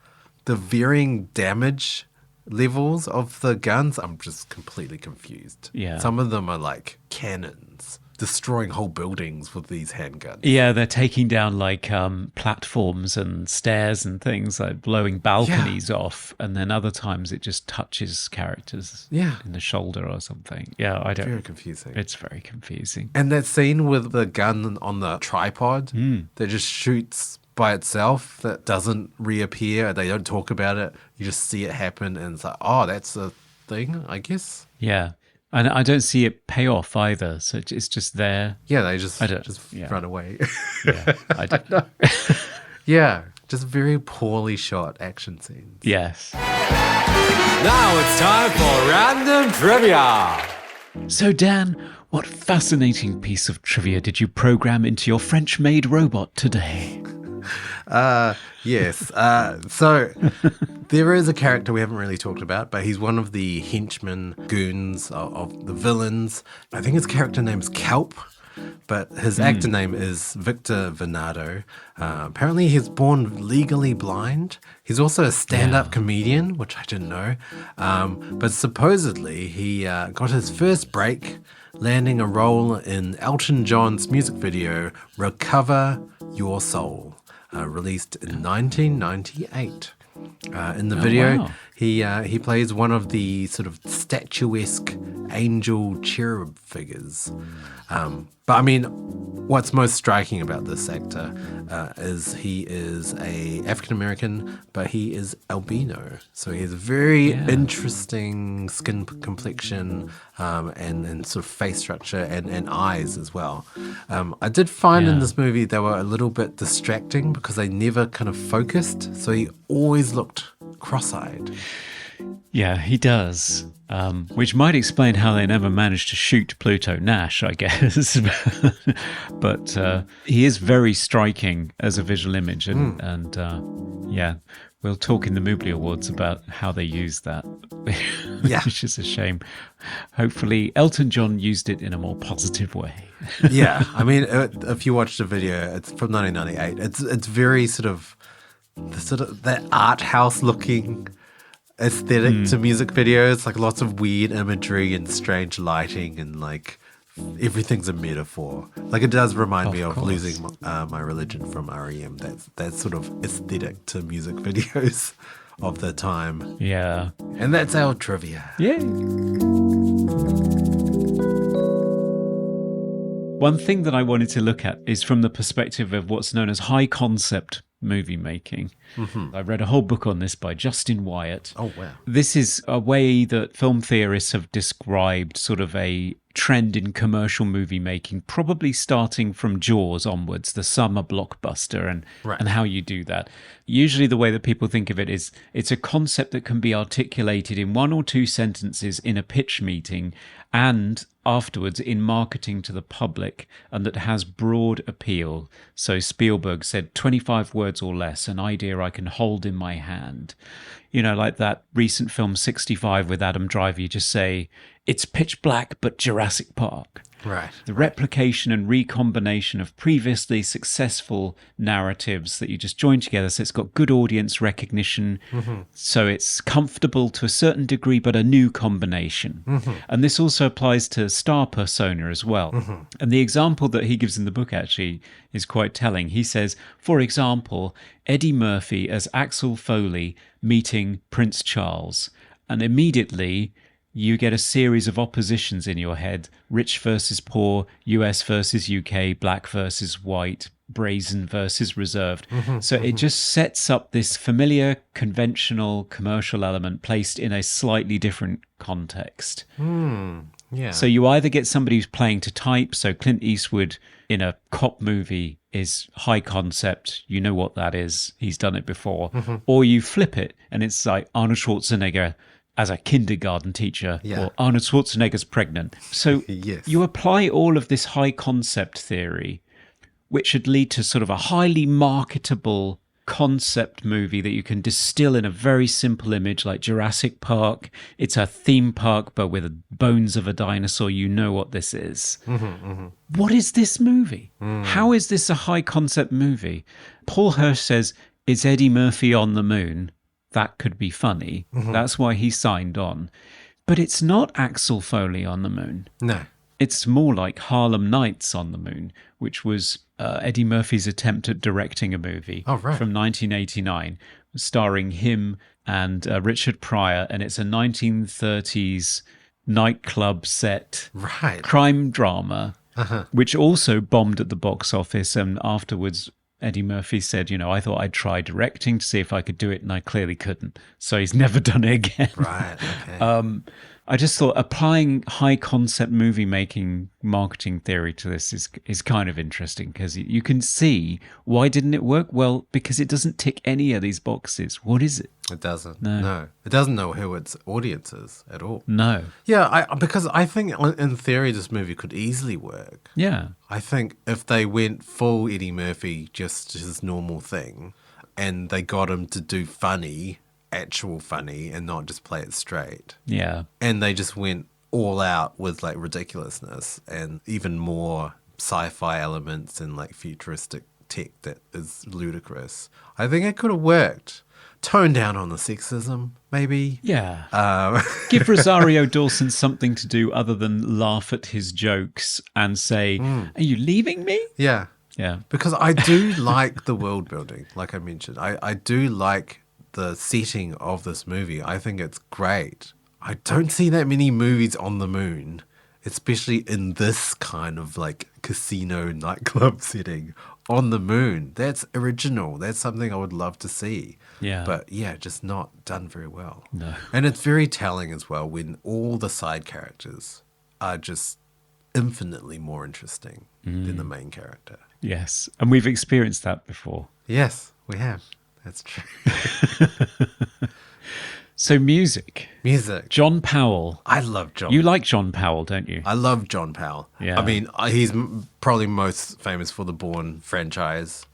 the varying damage levels of the guns, I'm just completely confused. Yeah. Some of them are like cannons, destroying whole buildings with these handguns. Yeah, they're taking down like platforms and stairs and things, like blowing balconies off, and then other times it just touches characters in the shoulder or something. Yeah, I don't. Very confusing. It's very confusing. And that scene with the gun on the tripod that just shoots by itself, that doesn't reappear. They don't talk about it. You just see it happen, and it's like, oh, that's a thing, I guess. Yeah. And I don't see it pay off either. So it's just there. Yeah, they just run away. Yeah, I don't know. Yeah, just very poorly shot action scenes. Yes. Now it's time for random trivia. So, Dan, what fascinating piece of trivia did you program into your French-made robot today? Yes. So there is a character we haven't really talked about, but he's one of the henchmen, goons of the villains. I think his character name's Kelp, but his actor name is Victor Venado. Apparently he's born legally blind. He's also a stand-up comedian, which I didn't know. But supposedly he got his first break landing a role in Elton John's music video, Recover Your Soul, released in 1998. In the video, he plays one of the sort of statuesque angel cherub figures. But I mean, what's most striking about this actor is he is a African American, but he is albino. So he has a very interesting skin complexion and sort of face structure and eyes as well. I did find in this movie they were a little bit distracting because they never kind of focused. So he always looked cross-eyed. Yeah, he does. Which might explain how they never managed to shoot Pluto Nash, I guess. But he is very striking as a visual image. And we'll talk in the Moobly Awards about how they used that, which is a shame. Hopefully, Elton John used it in a more positive way. Yeah, I mean, if you watch the video, it's from 1998. It's very sort of that art house looking aesthetic to music videos, like lots of weird imagery and strange lighting, and like everything's a metaphor. Like it does remind me of Losing My Religion from REM. That sort of aesthetic to music videos of the time. Yeah. And that's our trivia. Yay. One thing that I wanted to look at is from the perspective of what's known as high concept movie making. I read a whole book on this by Justin Wyatt. Oh, wow. This is a way that film theorists have described sort of a trend in commercial movie making, probably starting from Jaws onwards, the summer blockbuster, and how you do that. Usually the way that people think of it is it's a concept that can be articulated in one or two sentences in a pitch meeting and afterwards in marketing to the public, and that has broad appeal. So Spielberg said 25 words or less, an idea I can hold in my hand. You know, like that recent film 65 with Adam Driver, you just say, it's pitch black but Jurassic Park. Right. The replication and recombination of previously successful narratives that you just join together. So it's got good audience recognition. So it's comfortable to a certain degree, but a new combination. And this also applies to star persona as well. And the example that he gives in the book actually is quite telling. He says, for example, Eddie Murphy as Axel Foley meeting Prince Charles. And immediately you get a series of oppositions in your head: rich versus poor, US versus UK, black versus white, brazen versus reserved. So it just sets up this familiar, conventional, commercial element placed in a slightly different context. Yeah. So you either get somebody who's playing to type, so Clint Eastwood in a cop movie is high concept, you know what that is, he's done it before, or you flip it and it's like Arnold Schwarzenegger as a kindergarten teacher, or Arnold Schwarzenegger's pregnant. So you apply all of this high concept theory, which should lead to sort of a highly marketable concept movie that you can distill in a very simple image like Jurassic Park. It's a theme park, but with bones of a dinosaur. You know what this is. What is this movie? How is this a high concept movie? Paul Hirsch says, is Eddie Murphy on the moon? that could be funny. That's why he signed on. But it's not Axel Foley on the moon. No. It's more like Harlem Nights on the moon, which was Eddie Murphy's attempt at directing a movie from 1989, starring him and Richard Pryor. And it's a 1930s nightclub set crime drama, which also bombed at the box office. And afterwards, Eddie Murphy said, I thought I'd try directing to see if I could do it, and I clearly couldn't. So he's never done it again. Right, okay. I just thought applying high concept movie making marketing theory to this is kind of interesting, because you can see why didn't it work? Well, because it doesn't tick any of these boxes. What is it? It doesn't. No. No. It doesn't know who its audience is at all. No. Yeah, because I think in theory this movie could easily work. Yeah. I think if they went full Eddie Murphy, just his normal thing, and they got him to do actual funny, and not just play it straight. Yeah. And they just went all out with like ridiculousness and even more sci-fi elements and like futuristic tech that is ludicrous. I think it could have worked. Tone down on the sexism, maybe. Yeah. Give Rosario Dawson something to do other than laugh at his jokes and say, "Are you leaving me?" Yeah. Yeah. Because I do like the world building, like I mentioned. I do like the setting of this movie. I think it's great. I don't see that many movies on the moon, especially in this kind of like casino nightclub setting on the moon. That's original. That's something I would love to see. Yeah. But yeah, just not done very well. No. And it's very telling as well when all the side characters are just infinitely more interesting than the main character. Yes. And we've experienced that before. Yes, we have. That's true. So music. John Powell. I love John. You like John Powell, don't you? I love John Powell. Yeah. I mean, he's probably most famous for the Bourne franchise.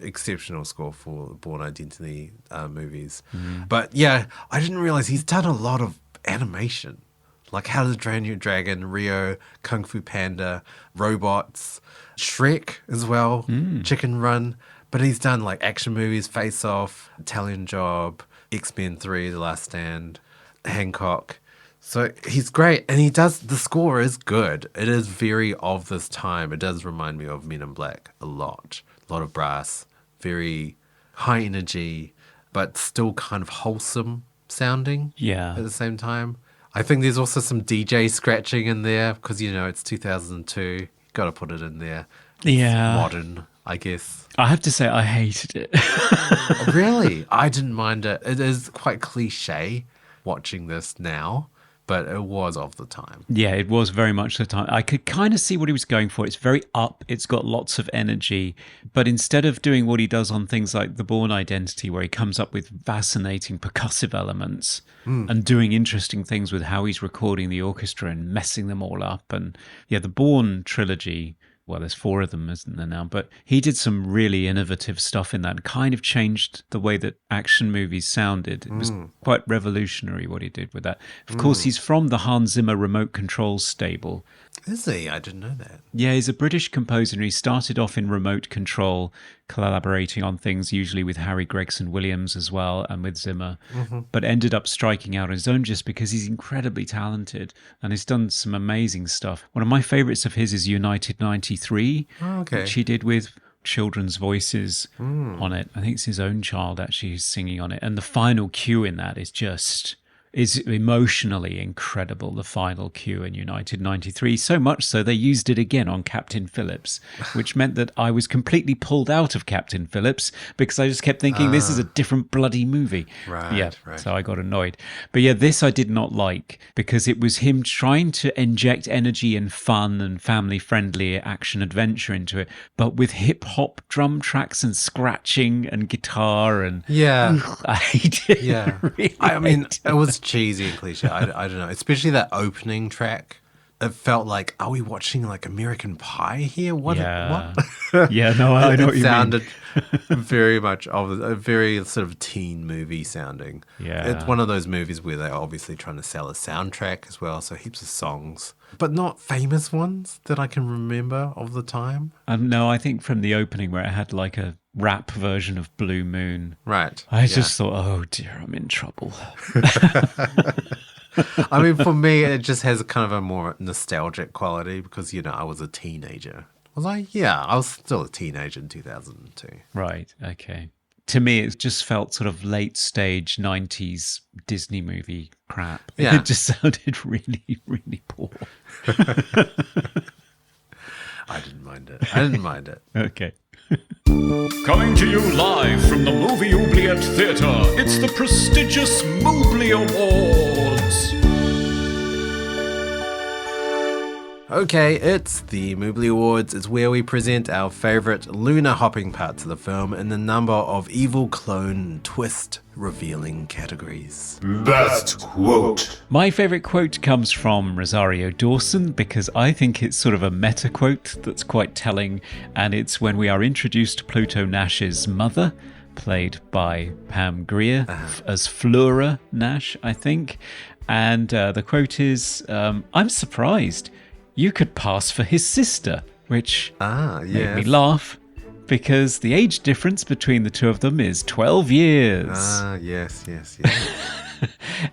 Exceptional score for the Bourne Identity movies. But yeah, I didn't realize he's done a lot of animation. Like How to Train Your Dragon, Rio, Kung Fu Panda, Robots, Shrek as well, Chicken Run. But he's done like action movies, Face Off, Italian Job, X-Men 3, The Last Stand, Hancock. So he's great. And the score is good. It is very of this time. It does remind me of Men in Black a lot. A lot of brass, very high energy, but still kind of wholesome sounding Yeah. at the same time. I think there's also some DJ scratching in there because, it's 2002. Got to put it in there. Yeah. Modern, I guess. I have to say I hated it. Really? I didn't mind it. It is quite cliche watching this now, but it was of the time. Yeah, it was very much the time. I could kind of see what he was going for. It's very up. It's got lots of energy. But instead of doing what he does on things like The Bourne Identity, where he comes up with fascinating percussive elements and doing interesting things with how he's recording the orchestra and messing them all up. And yeah, the Bourne trilogy, well, there's 4 of them, isn't there now? But he did some really innovative stuff in that, kind of changed the way that action movies sounded. It was quite revolutionary what he did with that. Of course, he's from the Hans Zimmer remote control stable. Is he? I didn't know that. Yeah, he's a British composer, and he started off in remote control, collaborating on things usually with Harry Gregson Williams as well and with Zimmer, but ended up striking out on his own just because he's incredibly talented and he's done some amazing stuff. One of my favorites of his is United 93, which he did with children's voices on it. I think it's his own child actually who's singing on it. And the final cue in that is emotionally incredible, the final cue in United 93. So much so they used it again on Captain Phillips, which meant that I was completely pulled out of Captain Phillips because I just kept thinking this is a different bloody movie. Right. So I got annoyed. But yeah, this I did not like because it was him trying to inject energy and fun and family-friendly action adventure into it, but with hip-hop drum tracks and scratching and guitar and... Yeah. I hate it. Yeah. Really I mean, hate it was cheesy and cliche. I don't know. Especially that opening track. it felt like, are we watching like American Pie here? What? Yeah. What? Yeah, no, I know what you mean. sounded very much of a very sort of teen movie sounding. Yeah. It's one of those movies where they're obviously trying to sell a soundtrack as well, so heaps of songs, but not famous ones that I can remember of the time. No, I think from the opening where it had like a rap version of Blue Moon. Right. I just thought, oh dear, I'm in trouble. I mean, for me, it just has a kind of a more nostalgic quality because, I was a teenager. Was I? Yeah, I was still a teenager in 2002. Right, okay. To me, it just felt sort of late stage 90s Disney movie crap. Yeah. It just sounded really, really poor. I didn't mind it. Okay. Coming to you live from the Movie Oubliette Theatre, it's the prestigious Mobley Awards. Okay, it's the Mobley Awards. It's where we present our favourite lunar hopping parts of the film in a number of evil clone twist revealing categories. Best quote. My favourite quote comes from Rosario Dawson because I think it's sort of a meta quote that's quite telling, and it's when we are introduced to Pluto Nash's mother, played by Pam Grier, as Flora Nash, I think. And the quote is, I'm surprised. You could pass for his sister, which made me laugh because the age difference between the two of them is 12 years. Yes.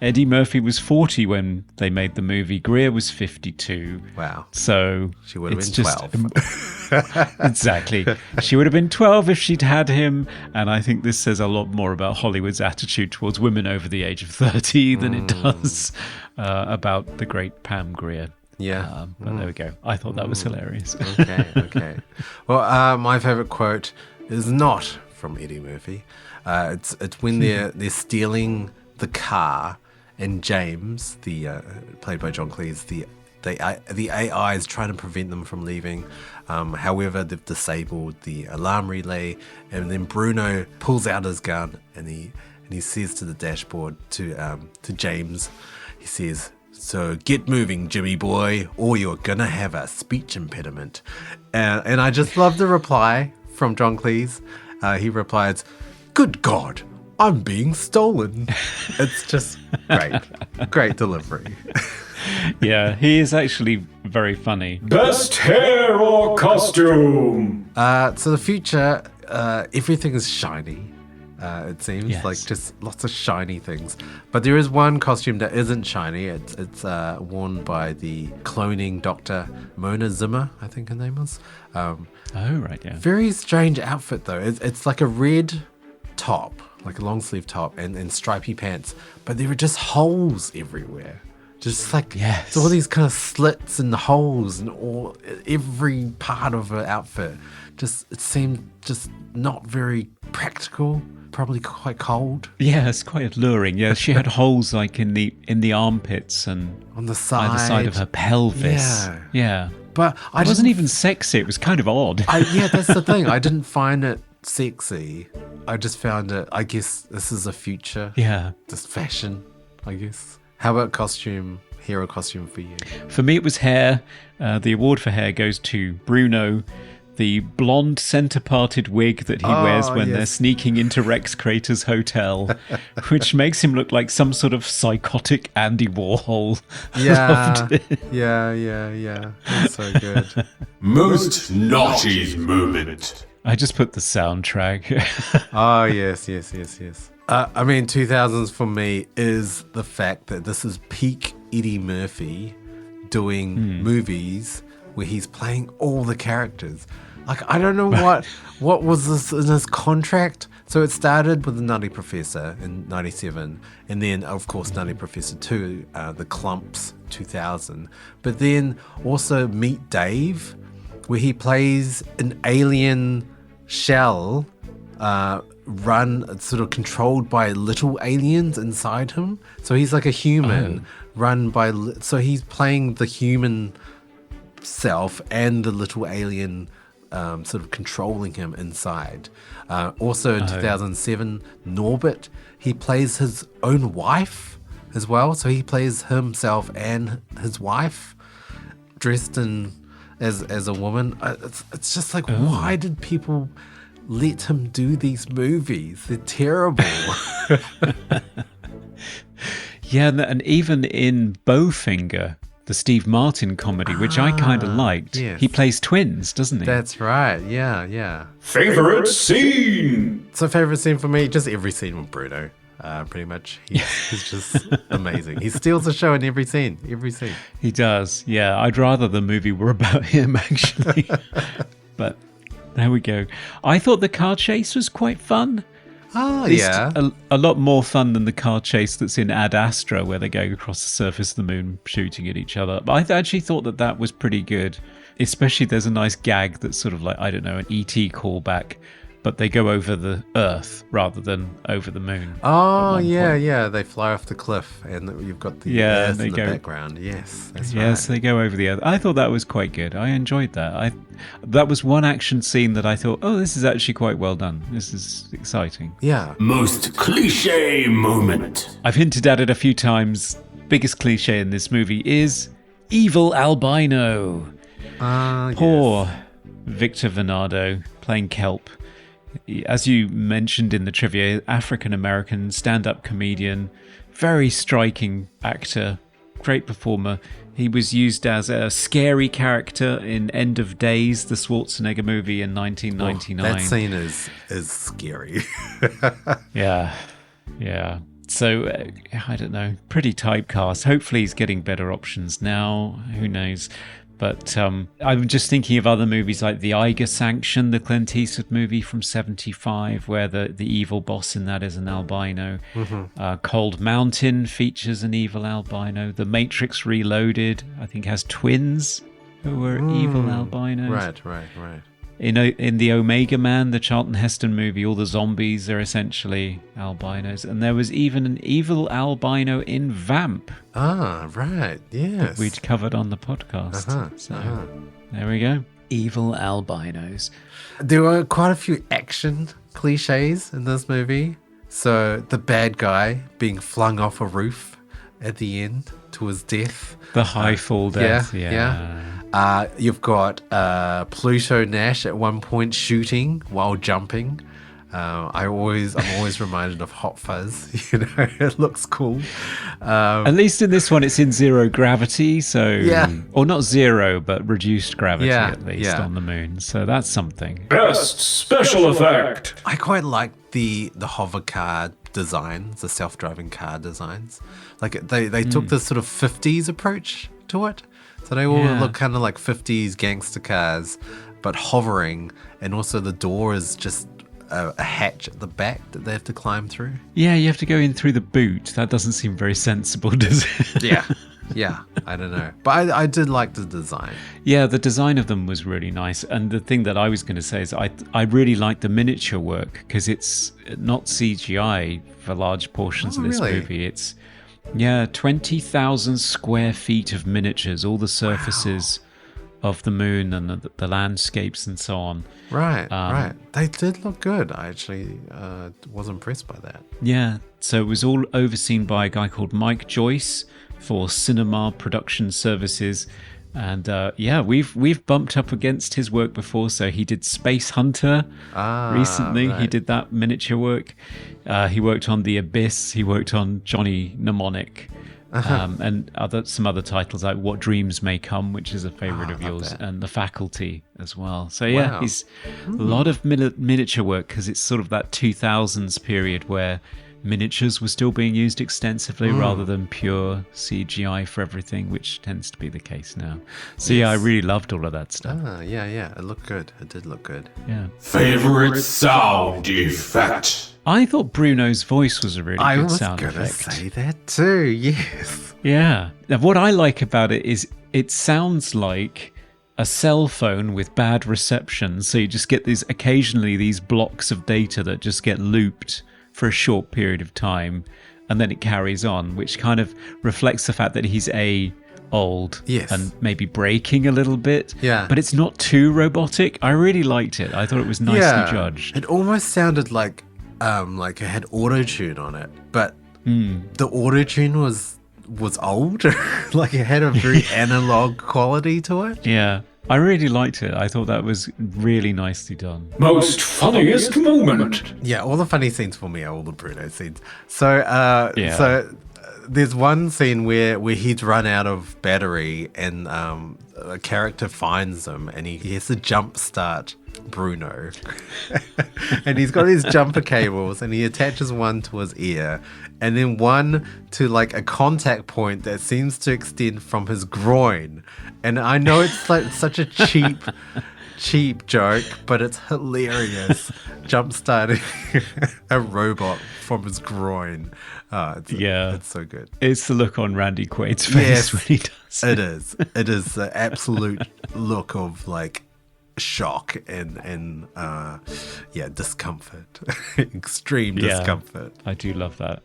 Eddie Murphy was 40 when they made the movie. Greer was 52. Wow. So She would have it's been 12. Exactly. She would have been 12 if she'd had him. And I think this says a lot more about Hollywood's attitude towards women over the age of 30 than it does about the great Pam Grier. Yeah. But there we go. I thought that was hilarious. Okay. Well, my favourite quote is not from Eddie Murphy. It's when they're stealing the car, and James, played by John Cleese, the AI is trying to prevent them from leaving. However, they've disabled the alarm relay, and then Bruno pulls out his gun and he says to the dashboard to James, he says, "So get moving, Jimmy boy, or you're gonna have a speech impediment." And I just love the reply from John Cleese. He replies, "Good God, I'm being stolen." It's just great delivery. Yeah, he is actually very funny. Best hair or costume. So the future, everything is shiny. It seems Yes. like just lots of shiny things. But there is one costume that isn't shiny. It's worn by the cloning doctor Mona Zimmer, I think her name was. Oh, right, yeah. Very strange outfit though. It's like a red top, like a long sleeve top, and stripy pants. But there are just holes everywhere. Just like Yes. all these kind of slits and holes and every part of her outfit. It seemed just not very practical. Probably quite cold. Yeah, it's quite alluring. Yeah, she had holes like in the armpits and On the side. either side of her pelvis. Yeah. Yeah. But I It wasn't didn't- even sexy. It was kind of odd. Yeah, that's the thing. I didn't find it sexy. I just found it, I guess this is a future. Yeah. Just fashion, I guess. How about hero costume for you? For me, it was hair. The award for hair goes to Bruno. The blonde centre-parted wig that he wears when they're yes. sneaking into Rex Crater's hotel, which makes him look like some sort of psychotic Andy Warhol. Yeah. Yeah. That's so good. Most naughty moment. I just put the soundtrack. Oh, yes. I mean, 2000s for me is the fact that this is peak Eddie Murphy doing movies where he's playing all the characters. Like, I don't know what was this in his contract. So it started with the Nutty Professor in 97, and then, of course, Nutty Professor 2, The Clumps, 2000. But then also Meet Dave, where he plays an alien shell sort of controlled by little aliens inside him. So he's like a human run by... So he's playing the human self and the little alien sort of controlling him inside. Also in 2007, Norbit, he plays his own wife as well. So he plays himself and his wife. dressed in as a woman. It's just like, why did people let him do these movies? They're terrible. Yeah, and even in Bowfinger, the Steve Martin comedy, which I kind of liked, yes. he plays twins, doesn't he? That's right. Yeah. Favorite scene? So favorite scene for me, just every scene with Bruno. Pretty much. He's just amazing. He steals the show in every scene. He does. Yeah, I'd rather the movie were about him, actually. But there we go. I thought the car chase was quite fun. Oh, At least yeah. a lot more fun than the car chase that's in Ad Astra, where they're going across the surface of the moon shooting at each other. But I actually thought that was pretty good. Especially there's a nice gag that's sort of like, I don't know, an E.T. callback, but they go over the Earth rather than over the moon. Oh, yeah. They fly off the cliff and you've got the Earth they in the go, background. Yes, that's right. Yes, they go over the Earth. I thought that was quite good. I enjoyed that. That was one action scene that I thought, oh, this is actually quite well done. This is exciting. Yeah. Most cliche moment. I've hinted at it a few times. Biggest cliche in this movie is evil albino. Poor Victor Venado playing Kelp. As you mentioned in the trivia, African-American stand-up comedian, very striking actor, great performer. He was used as a scary character in End of Days, the Schwarzenegger movie in 1999. That scene is scary. Yeah. So, I don't know, pretty typecast. Hopefully he's getting better options now. Who knows? But I'm just thinking of other movies like The Eiger Sanction, the Clint Eastwood movie from 1975, where the evil boss in that is an albino. Cold Mountain features an evil albino. The Matrix Reloaded, I think, has twins who were evil albinos. Right. In the Omega Man, the Charlton Heston movie, all the zombies are essentially albinos. And there was even an evil albino in Vamp. Ah, right. Yes. We'd covered on the podcast. There we go. Evil albinos. There were quite a few action cliches in this movie. So the bad guy being flung off a roof at the end to his death. The high fall death. Yeah. You've got Pluto Nash at one point shooting while jumping. I'm always reminded of Hot Fuzz. You know, it looks cool. At least in this one, it's in zero gravity. So, or not zero, but reduced gravity at least on the moon. So that's something. Best special effect. I quite like the hover car designs, the self-driving car designs. Like they took this sort of 50s approach to it. So they all look kind of like 50s gangster cars, but hovering, and also the door is just a hatch at the back that they have to climb through. Yeah, you have to go in through the boot. That doesn't seem very sensible, does it? Yeah, I don't know. But I did like the design. Yeah, the design of them was really nice. And the thing that I was going to say is I really like the miniature work, because it's not CGI for large portions of this movie. It's 20,000 square feet of miniatures, all the surfaces of the moon and the landscapes and so on. Right. They did look good. I actually was impressed by that. Yeah, so it was all overseen by a guy called Mike Joyce for Cinema Production Services. And we've bumped up against his work before. So he did Space Hunter recently. Right. He did that miniature work. He worked on The Abyss. He worked on Johnny Mnemonic. And some other titles like What Dreams May Come, which is a favorite of yours, and The Faculty as well. So he's a lot of miniature work, because it's sort of that 2000s period where miniatures were still being used extensively rather than pure CGI for everything, which tends to be the case now. So I really loved all of that stuff. It looked good. It did look good. Yeah. Favorite sound effect. I thought Bruno's voice was a really good sound effect. I was going to say that too, yes. Yeah. Now, what I like about it is it sounds like a cell phone with bad reception. So you just get occasionally these blocks of data that just get looped for a short period of time, and then it carries on, which kind of reflects the fact that he's old and maybe breaking a little bit. Yeah. But it's not too robotic. I really liked it. I thought it was nicely judged. It almost sounded like it had auto-tune on it, but the auto-tune was was old. Like it had a very analog quality to it. Yeah. I really liked it. I thought that was really nicely done. Most funniest moment. Yeah, all the funny scenes for me are all the Bruno scenes. So, Yeah. there's one scene where he's run out of battery and a character finds him and he has to jump start Bruno. And he's got his jumper cables and he attaches one to his ear and then one to like a contact point that seems to extend from his groin. And I know it's like such a cheap joke, but it's hilarious. Jump starting a robot from his groin. It's so good. It's the look on Randy Quaid's face when he does it. It is the absolute look of like shock and discomfort. Extreme discomfort. I do love that.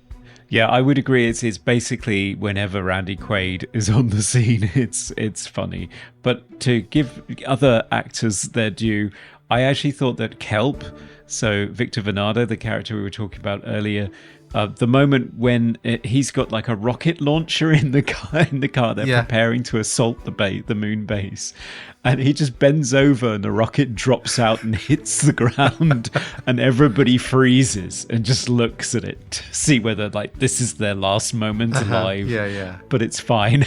Yeah, I would agree. It's basically whenever Randy Quaid is on the scene, it's funny. But to give other actors their due, I actually thought that Kelp, so Victor Venado, the character we were talking about earlier, the moment when he's got like a rocket launcher in the car, they're preparing to assault the moon base, and he just bends over and the rocket drops out and hits the ground, and everybody freezes and just looks at it to see whether like this is their last moment alive. Yeah. But it's fine.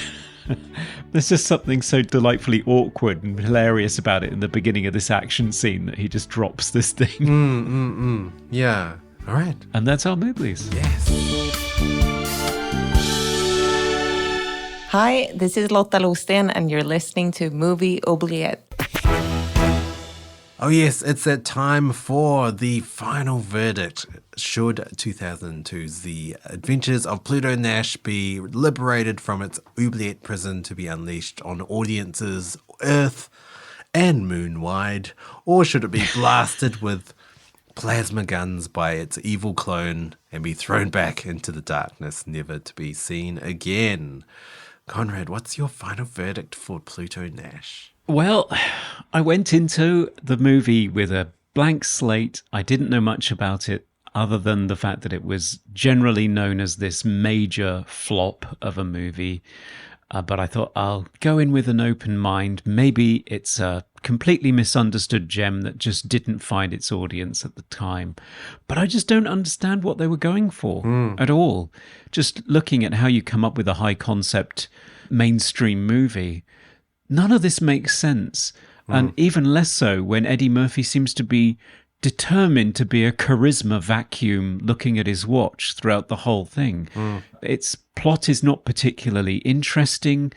There's just something so delightfully awkward and hilarious about it in the beginning of this action scene that he just drops this thing. Yeah. All right. And that's our movies. Yes. Hi, this is Lotta Losten, and you're listening to Movie Oubliette. Oh yes, it's that time for the final verdict. Should 2002's The Adventures of Pluto Nash be liberated from its oubliette prison to be unleashed on audiences Earth and moon-wide, or should it be blasted with plasma guns by its evil clone and be thrown back into the darkness, never to be seen again? Conrad, what's your final verdict for Pluto Nash? Well, I went into the movie with a blank slate. I didn't know much about it other than the fact that it was generally known as this major flop of a movie. But I thought I'll go in with an open mind. Maybe it's a completely misunderstood gem that just didn't find its audience at the time. But I just don't understand what they were going for at all. Just looking at how you come up with a high concept mainstream movie, none of this makes sense. And even less so when Eddie Murphy seems to be determined to be a charisma vacuum looking at his watch throughout the whole thing. Its plot is not particularly interesting.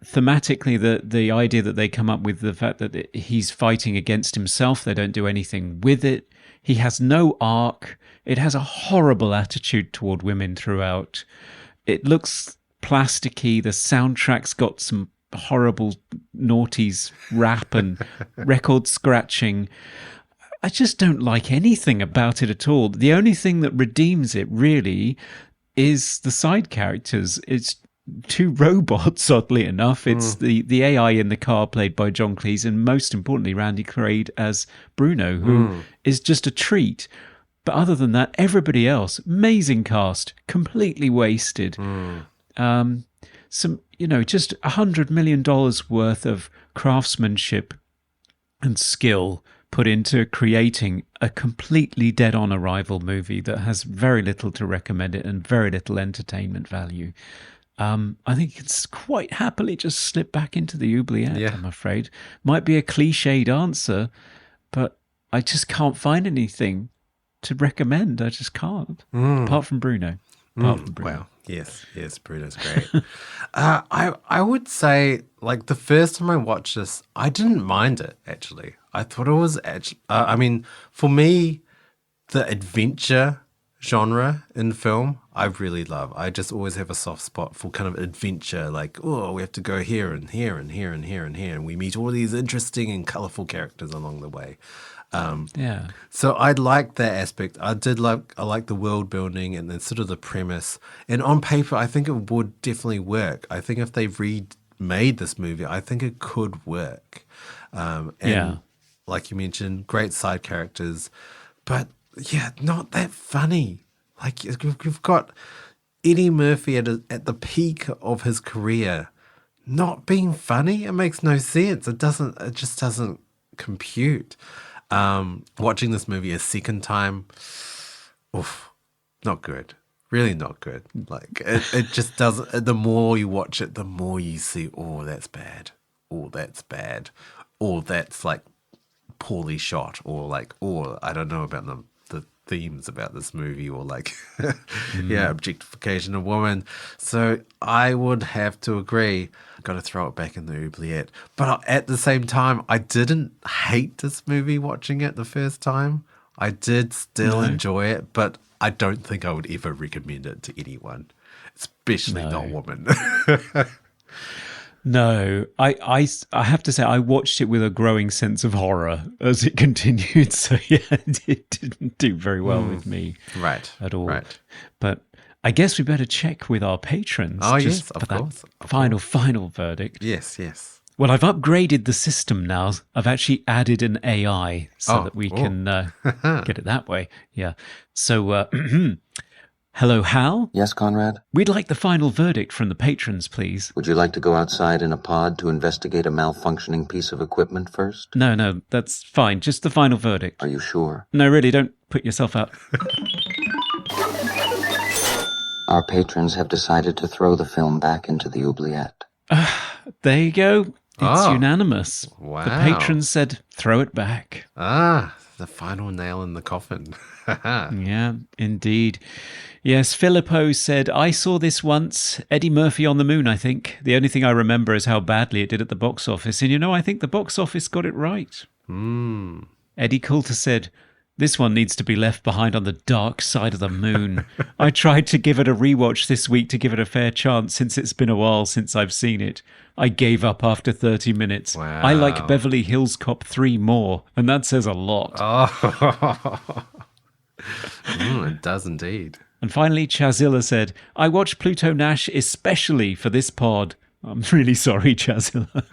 Thematically, the idea that they come up with, the fact that he's fighting against himself, they don't do anything with it. He has no arc. It has a horrible attitude toward women throughout. It looks plasticky. The soundtrack's got some horrible noughties rap and record scratching. I just don't like anything about it at all. The only thing that redeems it really is the side characters. It's two robots, oddly enough. It's the AI in the car played by John Cleese, and most importantly, Randy Quaid as Bruno, who is just a treat. But other than that, everybody else, amazing cast, completely wasted. Some, just $100 million worth of craftsmanship and skill put into creating a completely dead-on arrival movie that has very little to recommend it and very little entertainment value. I think it's quite happily just slip back into the oubliette, I'm afraid. Might be a cliched answer, but I just can't find anything to recommend. I just can't. Apart from Bruno. Wow. Yes, Bruno's great. I would say, like, the first time I watched this, I didn't mind it, actually. I thought it was, for me, the adventure genre in film, I really love. I just always have a soft spot for kind of adventure, like, oh, we have to go here and here and here and here and here, and we meet all these interesting and colorful characters along the way. So I liked that aspect. I like the world building and then sort of the premise. And on paper, I think it would definitely work. I think if they remade this movie, I think it could work. Like you mentioned, great side characters, but not that funny. Like you've got Eddie Murphy at the peak of his career not being funny. It makes no sense. It just doesn't compute. Watching this movie a second time, oof, not good. Really not good. Like it just doesn't. The more you watch it, the more you see, oh, that's bad. Oh, that's bad. Or that's like poorly shot. Or like, oh, I don't know about the themes about this movie, or like, yeah, objectification of women. So I would have to agree. Got to throw it back in the oubliette. But at the same time, I didn't hate this movie watching it the first time. I did still enjoy it, but I don't think I would ever recommend it to anyone, especially not women. No, I have to say I watched it with a growing sense of horror as it continued. So yeah, it didn't do very well with me, at all. Right. But I guess we better check with our patrons. Oh just yes, of for that course. Final verdict. Yes. Well, I've upgraded the system now. I've actually added an AI so that we can get it that way. Yeah. So, hello, Hal? Yes, Conrad? We'd like the final verdict from the patrons, please. Would you like to go outside in a pod to investigate a malfunctioning piece of equipment first? No, that's fine. Just the final verdict. Are you sure? No, really, don't put yourself out. Our patrons have decided to throw the film back into the oubliette. There you go. It's unanimous. Wow. The patrons said, throw it back. The final nail in the coffin. Yeah, indeed. Yes, Filippo said, I saw this once. Eddie Murphy on the Moon, I think. The only thing I remember is how badly it did at the box office. And I think the box office got it right. Eddie Coulter said, this one needs to be left behind on the dark side of the moon. I tried to give it a rewatch this week to give it a fair chance since it's been a while since I've seen it. I gave up after 30 minutes. Wow. I like Beverly Hills Cop 3 more, and that says a lot. It does indeed. And finally, Chazilla said, I watched Pluto Nash especially for this pod. I'm really sorry, Chazilla.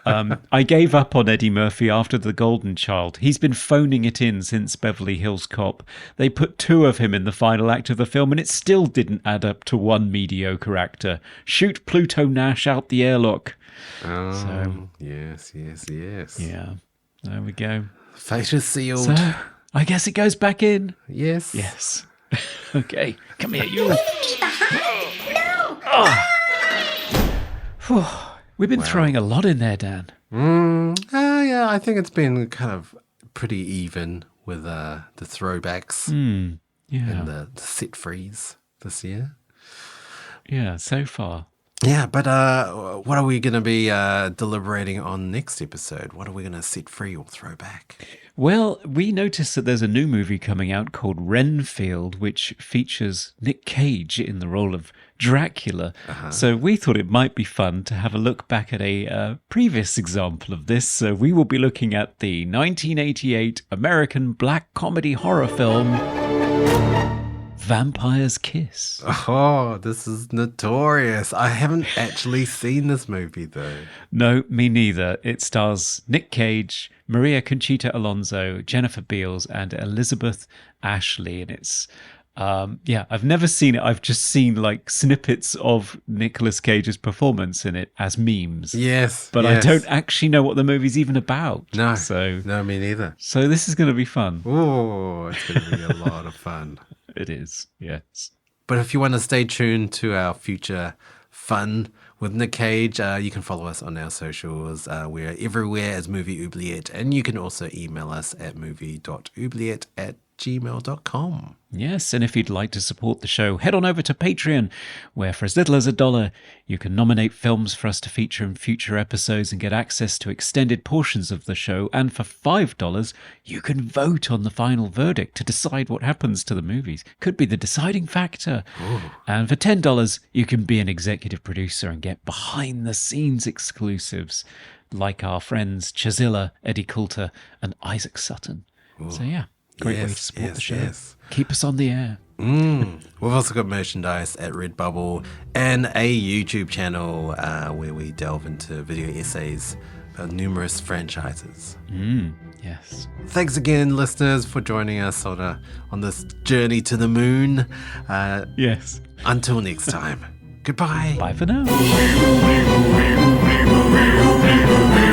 I gave up on Eddie Murphy after The Golden Child. He's been phoning it in since Beverly Hills Cop. They put 2 of him in the final act of the film, and it still didn't add up to one mediocre actor. Shoot Pluto Nash out the airlock. Yes. Yeah, there we go. Fate is sealed. So, I guess it goes back in. Yes. Yes. Okay, come here, you. We've been throwing a lot in there, Dan. Yeah, I think it's been kind of pretty even with the throwbacks and the set frees this year. Yeah, so far. Yeah, but what are we going to be deliberating on next episode? What are we going to set free or throw back? Well, we noticed that there's a new movie coming out called Renfield, which features Nick Cage in the role of Dracula. So we thought it might be fun to have a look back at a previous example of this. So we will be looking at the 1988 American black comedy horror film Vampire's Kiss. Oh, this is notorious. I haven't actually seen this movie, though. No, me neither. It stars Nick Cage, Maria Conchita Alonso, Jennifer Beals, and Elizabeth Ashley. And it's, I've never seen it. I've just seen like snippets of Nicolas Cage's performance in it as memes. Yes. But yes. I don't actually know what the movie's even about. No. So, no, me neither. So this is going to be fun. Oh, it's going to be a lot of fun. It is, yes. But if you want to stay tuned to our future fun with Nick Cage, you can follow us on our socials. We're everywhere as Movie Oubliette. And you can also email us at movie.oubliette@gmail.com. Yes, and if you'd like to support the show, head on over to Patreon, where for as little as $1, you can nominate films for us to feature in future episodes and get access to extended portions of the show. And for $5, you can vote on the final verdict to decide what happens to the movies. Could be the deciding factor. Ooh. And for $10, you can be an executive producer and get behind-the-scenes exclusives, like our friends Chazilla, Eddie Coulter, and Isaac Sutton. Ooh. So yeah. Great way to support the show. Yes. Keep us on the air. We've also got merchandise at Redbubble and a YouTube channel where we delve into video essays numerous franchises. Yes. Thanks again, listeners, for joining us on this journey to the moon. Yes. Until next time, goodbye. Bye for now. Movie, movie, movie, movie, movie, movie.